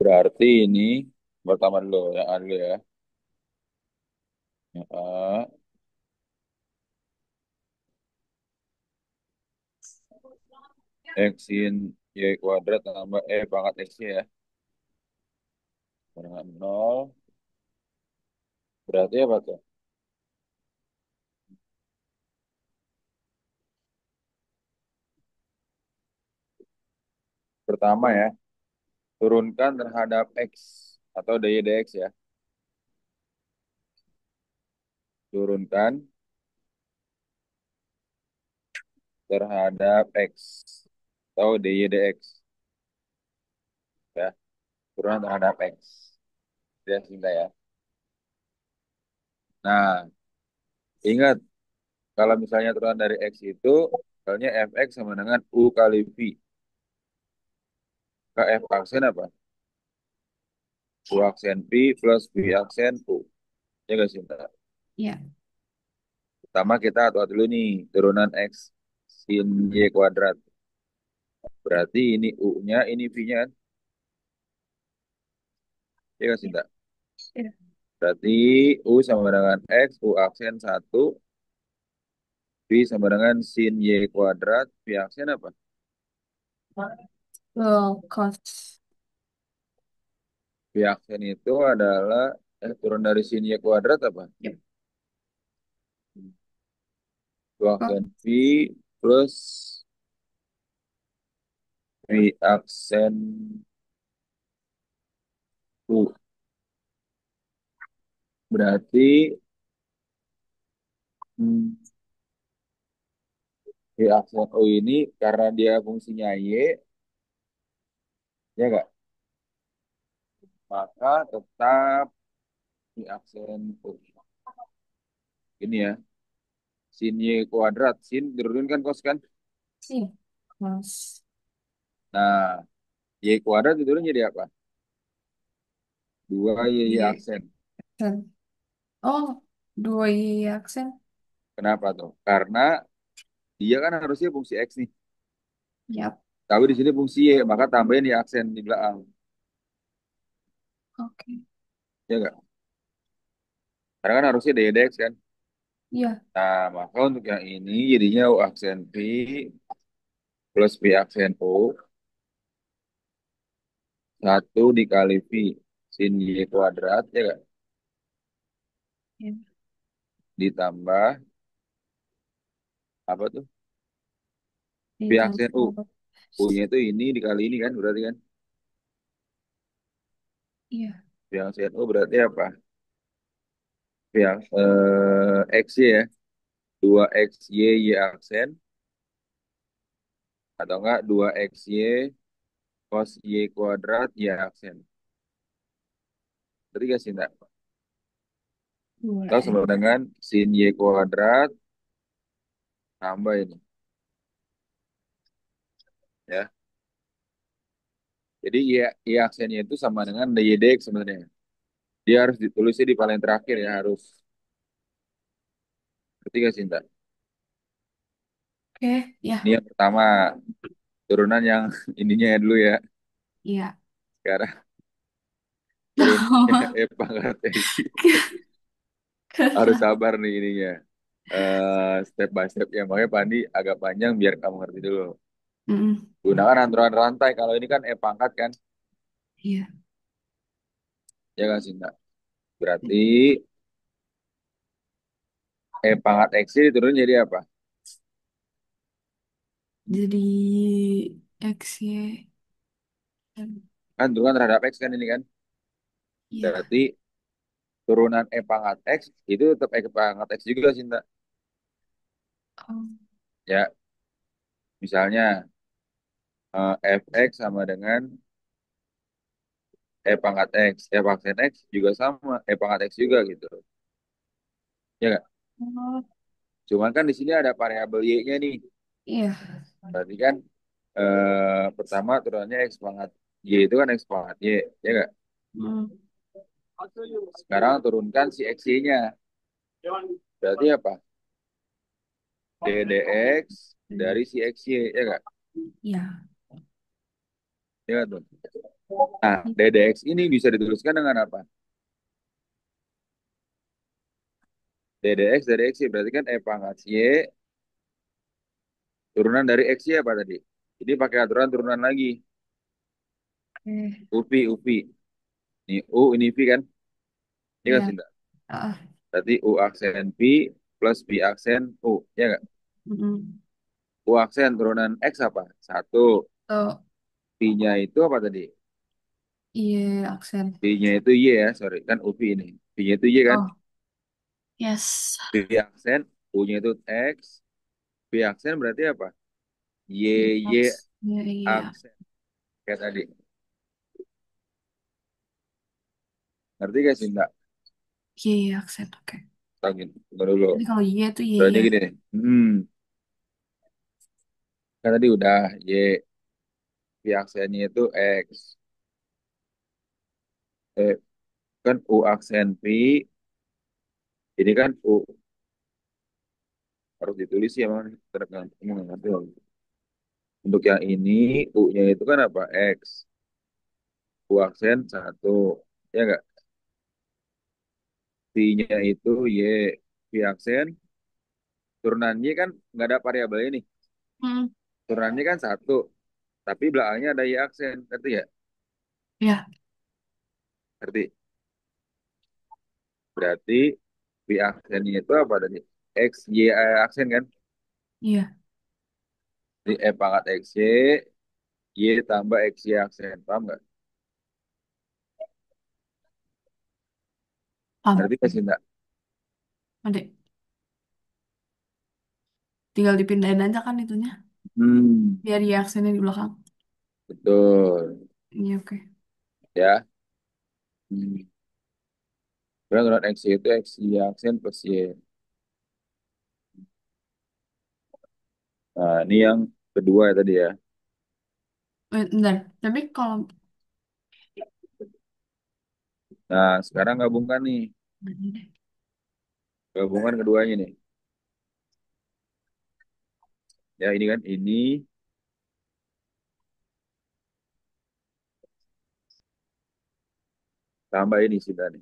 Berarti ini pertama dulu yang A dulu ya. Yang A, X sin Y kuadrat tambah E pangkat X ya. Dengan 0. Berarti apa tuh? Pertama ya, turunkan terhadap X atau DYDX ya. Turunkan terhadap X atau DYDX ya. Turunkan terhadap X. Ya, singkat ya. Nah, ingat kalau misalnya turunan dari X itu, misalnya fx sama dengan U kali V. Ke F aksen apa? U aksen V plus V aksen U. Ya nggak sih, Mbak? Iya. Pertama kita atur dulu nih, turunan X sin Y kuadrat. Berarti ini U-nya, ini V-nya kan? Ya nggak sih, Iya. Mbak? Iya. Berarti U sama dengan X, U aksen 1, V sama dengan sin Y kuadrat, V aksen apa? Well, cos. V aksen itu adalah, turun dari sin Y kuadrat apa? Yep. U aksen V plus V aksen U. Berarti hmm, V aksen U ini karena dia fungsinya Y, ya nggak? Maka tetap V aksen U. Ini ya, sin Y kuadrat. Sin diturunkan kos kan? Iya. Cos. Nah, Y kuadrat diturun jadi apa? 2 Y Y aksen. aksen. Oh, 2 Y aksen. Kenapa tuh? Karena dia kan harusnya fungsi X nih. Yap. Tapi di sini fungsi Y, maka tambahin di aksen di belakang. Oke. Ya nggak? Karena kan harusnya DDX kan. Iya. Nah, maka untuk yang ini jadinya U aksen V plus V aksen O, satu dikali V sin Y kuadrat, ya nggak? Iya. Ditambah, apa tuh? V aksen U. Ditambah. U-nya itu ini dikali ini kan, berarti kan? Iya. V aksen U berarti apa? V XY ya. Dua XY, Y aksen. Atau enggak, dua XY cos Y kuadrat, Y aksen. Berarti gak sih, enggak? Dua Atau X. sama dengan sin Y kuadrat, tambah ini. Ya. Jadi Y aksennya itu sama dengan DYDX sebenarnya. Dia harus ditulisnya di paling terakhir ya, harus. Ketiga cinta. Oke. Ini Ya. yang pertama, turunan yang ininya ya dulu ya. Iya. Sekarang turunannya pangkat X. Harus sabar nih ininya. Step by step ya. Makanya Pandi agak panjang biar kamu ngerti dulu. Mm-mm. Gunakan aturan rantai. Kalau ini kan pangkat kan. Iya. Ya kan cinta. Berarti pangkat X diturunin jadi apa? Jadi X, Y, M. Kan turunan terhadap X kan ini kan. Iya. Berarti turunan pangkat X itu tetap pangkat X juga cinta. Oh. Ya, misalnya fx sama dengan pangkat x, pangkat x juga sama, pangkat x juga gitu. Ya nggak? Oh. Cuman kan di sini ada variabel y-nya nih. Iya. Berarti kan pertama turunannya x pangkat y itu kan x pangkat y, ya nggak? Mm. Sekarang turunkan si x-y-nya. Berarti apa? ddx dari si xy, ya nggak? Iya. Ya nggak tuh? Nah, ddx ini bisa dituliskan dengan apa? ddx dari xy berarti kan pangkat y turunan dari xy apa tadi? Jadi pakai aturan turunan lagi. Oke. UPI. Ini U, ini V kan? Ini kan Iya. cinta. Ah. Berarti U aksen V plus V aksen U. Ya nggak? Mm-mm. U aksen turunan X apa? Satu. So, V-nya itu apa tadi? iya aksen. V-nya itu Y ya, sorry. Kan UV ini. V-nya itu Y kan? Oh, yes. V aksen, U-nya itu X. V aksen berarti apa? Y, Y X. Iya, iya. aksen. Kayak tadi. Ngerti gak sih, Mbak? Iya, iya, aksen. Oke. Tunggu dulu. Jadi kalau Y itu Y Berarti ya. gini nih. Kan tadi udah Y. V aksennya itu X. Eh, kan U aksen V. Ini kan U harus ditulis ya emang tergantung nanti untuk yang ini U-nya itu kan apa X U aksen satu ya enggak V-nya itu Y V aksen turunan Y kan nggak ada variabel ini Hmm. turunannya kan satu tapi belakangnya ada Y aksen ngerti ya Ya, ngerti berarti V aksennya itu apa tadi X Y aksen kan iya. di pangkat X Y Y tambah X Y aksen paham nggak Paham. ngerti nggak sih enggak Adik. Tinggal dipindahin aja kan itunya. hmm Biar Y aksennya di belakang. betul Iya, oke. ya. Berarti kalau X itu X Y aksen plus Y. Nah, ini yang kedua ya tadi ya. Wait, bentar. Tapi kalau... Nah, sekarang gabungkan nih. Ini deh. Gabungan keduanya nih. Ya ini kan ini tambah ini sih tadi.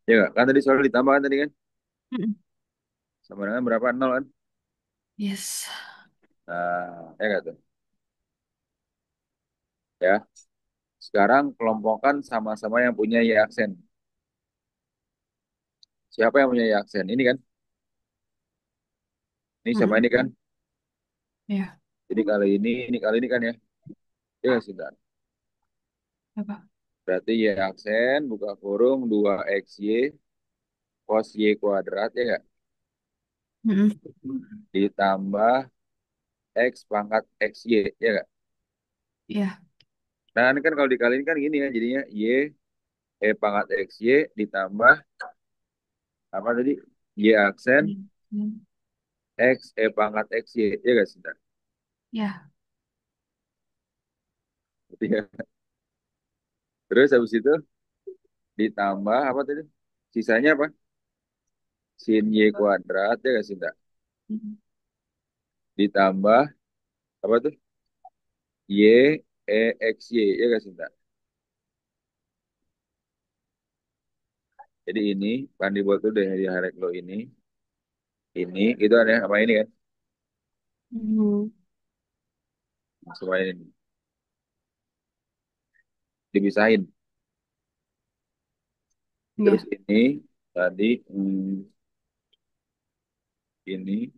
Ya nggak? Kan tadi soal ditambah kan tadi kan? Mm-mm. Sama dengan berapa? Nol kan? Yes. Nah, ya nggak tuh? Ya. Sekarang kelompokkan sama-sama yang punya y aksen. Siapa yang punya y aksen? Ini kan? Ini sama Mm-mm. ini kan? Ya. Jadi ini kali ini kan ya? Ya nggak sih, Dan? Apa? Berarti y aksen, buka kurung, 2xy, cos y kuadrat, ya nggak? Mm-mm. Ditambah x pangkat xy, ya nggak? Ya. Nah, ini kan kalau dikaliin kan gini ya, jadinya y pangkat xy ditambah apa tadi? Y aksen Mm. x pangkat xy, ya nggak sih, Dan? Ya. Berarti ya. Terus habis itu ditambah apa tadi? Sisanya apa? Sin y kuadrat, ya nggak sih, Dan? Mm. Ditambah apa tuh? Y xy, ya nggak sih, Dan? Jadi ini kan dibuat tuh dari harek lo ini itu ada apa ini kan? Mm. Semua ini dipisahin. Terus Ya. ini tadi ini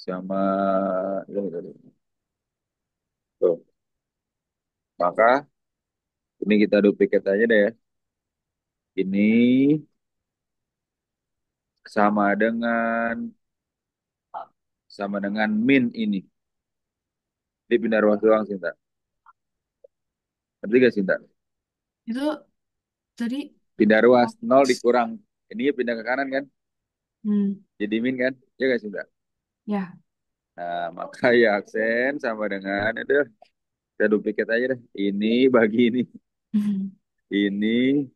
sama ini tadi. Tuh. Maka ini kita duplicate aja deh ya. Ini sama dengan min ini. Dia pindah ruas doang, Sinta. Ngerti gak, Sinta? Itu tadi. Pindah ruas, Oh. nol dikurang. Ini ya pindah ke kanan kan? Hmm. Jadi min kan? Ya gak, Sinta? Ya. Nah, maka ya aksen sama dengan itu kita duplicate aja deh. Ini bagi ini. Mm. Ini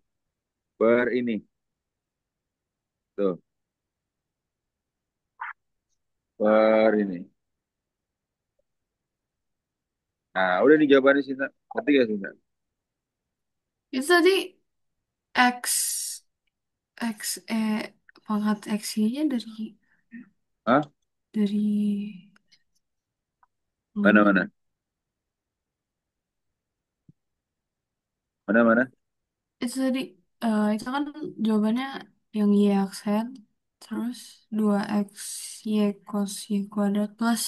per ini. Tuh, per ini. Nah, udah nih jawabannya, Sinta. Ngerti gak, Sinta? Itu tadi X X pangkat X-nya Hah? dari mana? Mana-mana? Mana-mana? Itu tadi itu kan jawabannya yang Y aksen terus 2 x Y cos Y kuadrat plus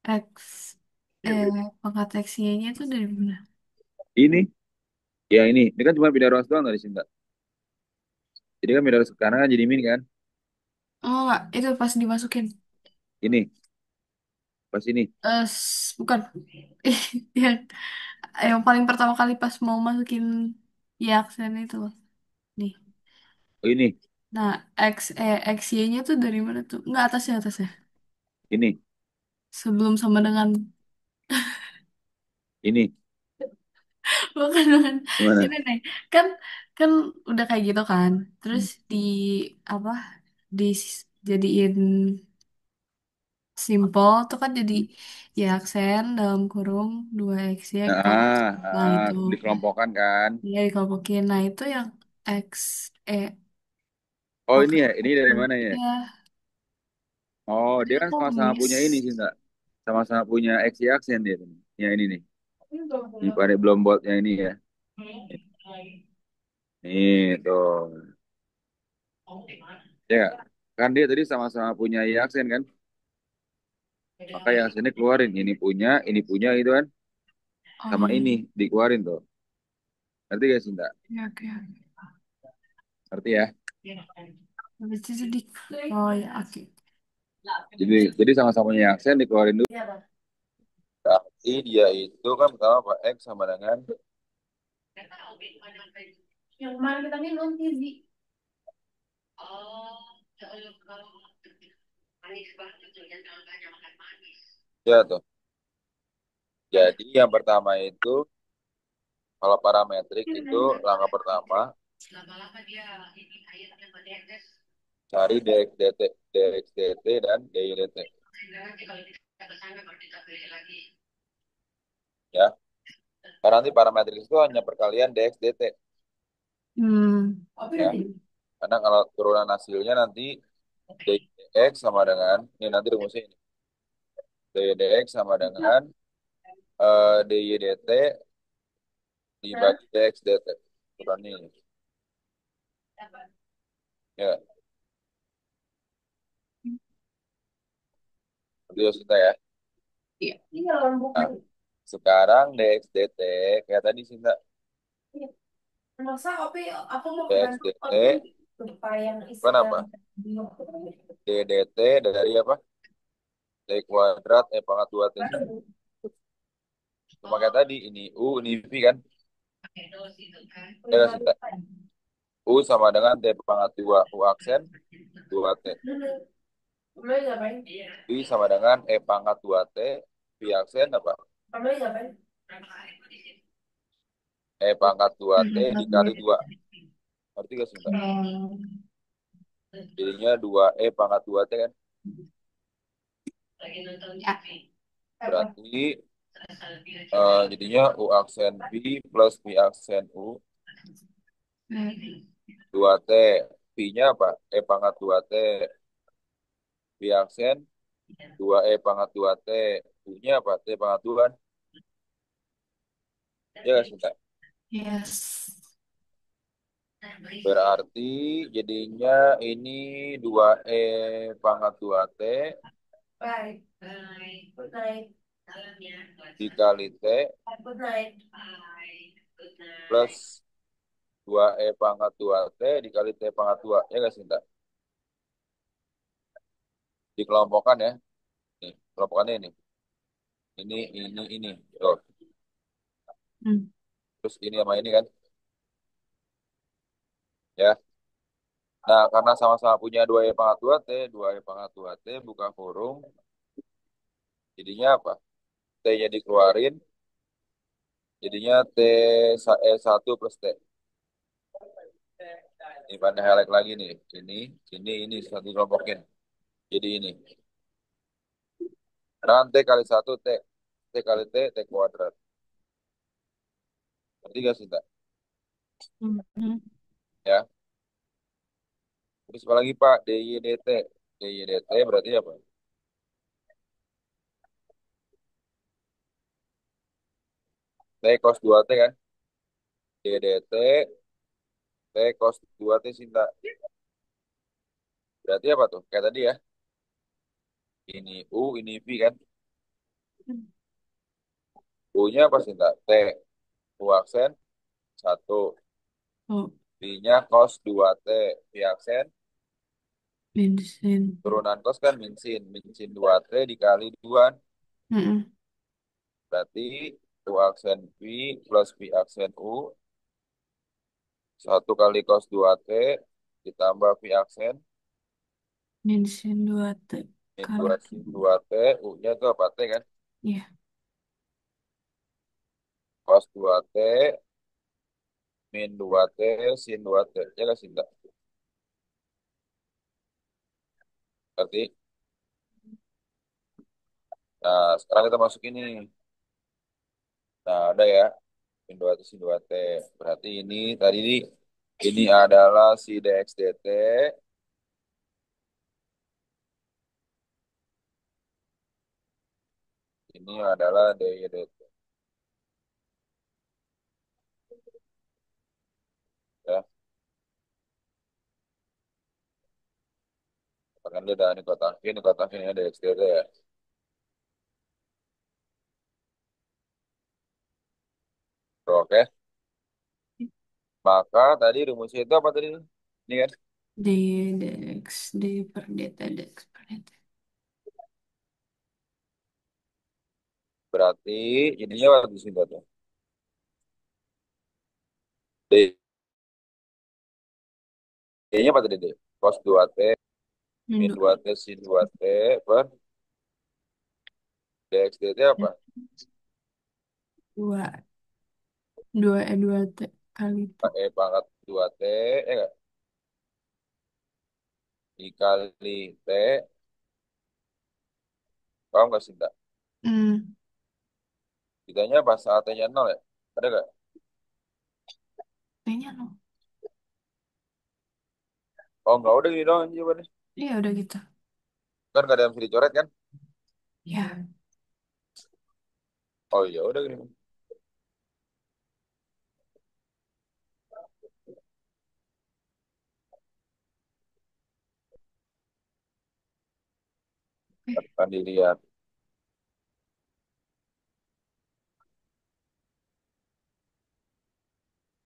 X pangkat X Y-nya itu dari mana? Ini. Ya ini. Ini kan cuma pindah ruas doang dari Sinta. Jadi kan pindah ruas ke kanan kan jadi min kan? Oh enggak, itu pas dimasukin. Ini. Pas ini. Bukan. Yang yang paling pertama kali pas mau masukin Y aksen itu loh. Nih. Oh, ini. Nah, X Y-nya tuh dari mana tuh? Enggak, atasnya atasnya. Ini. Sebelum sama dengan. Ini. Bukan, bukan. Gimana? Ini nih, kan kan udah kayak gitu kan. Terus di apa? Dijadiin simple tuh kan jadi ya aksen dalam kurung 2 x y cos. Nah, itu Dikelompokkan kan? ya dikelompokin. Nah, itu yang x eh Oh ini pangkat ya. Ini dari mana ya? ya. Oh, Jadi dia kan aku sama-sama miss. punya ini sih, Sinta. Sama-sama punya X Y aksen dia. Ya ini nih. Ini pada belum buat yang ini ya. Nih tuh. Ya, kan dia tadi sama-sama punya Y aksen kan? Maka yang sini keluarin. Ini punya itu kan? Sama Oh, ini dikeluarin tuh. Ngerti gak, Sinta? ya, oke, oke. Ngerti ya? Habis itu jadi, oh ya, oke. Jadi sama-sama punya aksen dikeluarin dulu. Berarti dia itu kan pertama apa? X sama dengan Yang kemarin kita minum Tizi. ya tuh. Jadi yang pertama itu kalau parametrik itu langkah pertama. Cari dx dt, dx dt dan dy dt. Ya, karena nanti parametrik itu hanya perkalian dx dt. Hmm. Ya, karena kalau turunan hasilnya nanti dx sama dengan, ini nanti rumusnya ini. Dx sama dengan dy dt dibagi dx dt. Turunan ini. Ya, itu kita ya. Iya. Nah, sekarang dx dt kayak tadi sih Mbak. Masa aku mau ke Dx Bandung, dt lupa yang kan istilah. apa? D dt dari apa? D kuadrat pangkat 2 t sih. Cuma kayak tadi ini U ini V kan. Ya nggak sih Mbak? U sama dengan T pangkat 2 U aksen 2 t. V sama dengan pangkat 2 t V aksen apa? Pangkat 2 t dikali 2. Ngerti gak sih Mbak? Jadinya 2 pangkat 2 t kan. Berarti jadinya U aksen V plus V aksen U 2 t. V-nya apa? Pangkat 2 t. V aksen 2 pangkat 2 t. U-nya apa? T pangkat 2 kan. Ya nggak sih Mbak? Yes. Berarti jadinya ini 2 pangkat 2 t dikali t plus 2 pangkat 2 t dikali t pangkat 2. Ya nggak sih Mbak? Dikelompokkan ya. Nih, kelompokannya ini. Ini. Tuh. Hmm. Terus ini sama ini kan. Ya. Nah, karena sama-sama punya 2 pangkat 2 t, 2 pangkat 2 t buka kurung. Jadinya apa? T-nya dikeluarin. Jadinya satu plus t. Ini pada highlight lagi nih. Ini satu kelompokin. Jadi ini. Kan T kali satu T. T kali T, T kuadrat. Berarti gak sih, Mbak? Hmm. Ya. Terus apa lagi, Pak? DY dt. DY dt berarti apa? T cos 2T kan? D dt, T cos 2T sih, Mbak. Berarti apa tuh? Kayak tadi ya. Ini U, ini V kan? U-nya apa sih, Mbak? T. U aksen 1. Oh, V-nya cos 2T. V aksen. bensin. Turunan cos kan min sin. Min sin 2T dikali 2. Mm-mm. Berarti U aksen V plus V aksen U 1 kali cos 2T ditambah V aksen Bensin 2 T min kali 2 sin 2T U-nya itu apa T kan? Iya. Cos 2T min 2T sin 2T. Ya nggak sih, Mbak? Berarti, nah sekarang kita masuk ini. Nah ada ya, min 2T sin 2T. Berarti ini adalah si dx dt. Ini adalah dy dt. Ya, kan dia udah ini kotakin ya dx dt ya. Oke, maka tadi rumusnya itu apa tadi? Ini kan? D dx D per dt dx per dt. Berarti jadinya apa di sini tuh? D-nya apa tadi? D? Cos 2T min Indo 2T sin 2T per dx dt apa? dua dua E 2 T kali T. E pangkat 2T, ya nggak? Dikali T, paham nggak sih, tak? Hmm. Kitanya pas AT-nya 0 ya? Ada nggak? Kayaknya no. Oh, nggak udah gini doang jawabannya. Iya udah gitu. Kan nggak ada yang bisa dicoret kan? Ya. Oh iya, udah gini. Eh, Akan dilihat.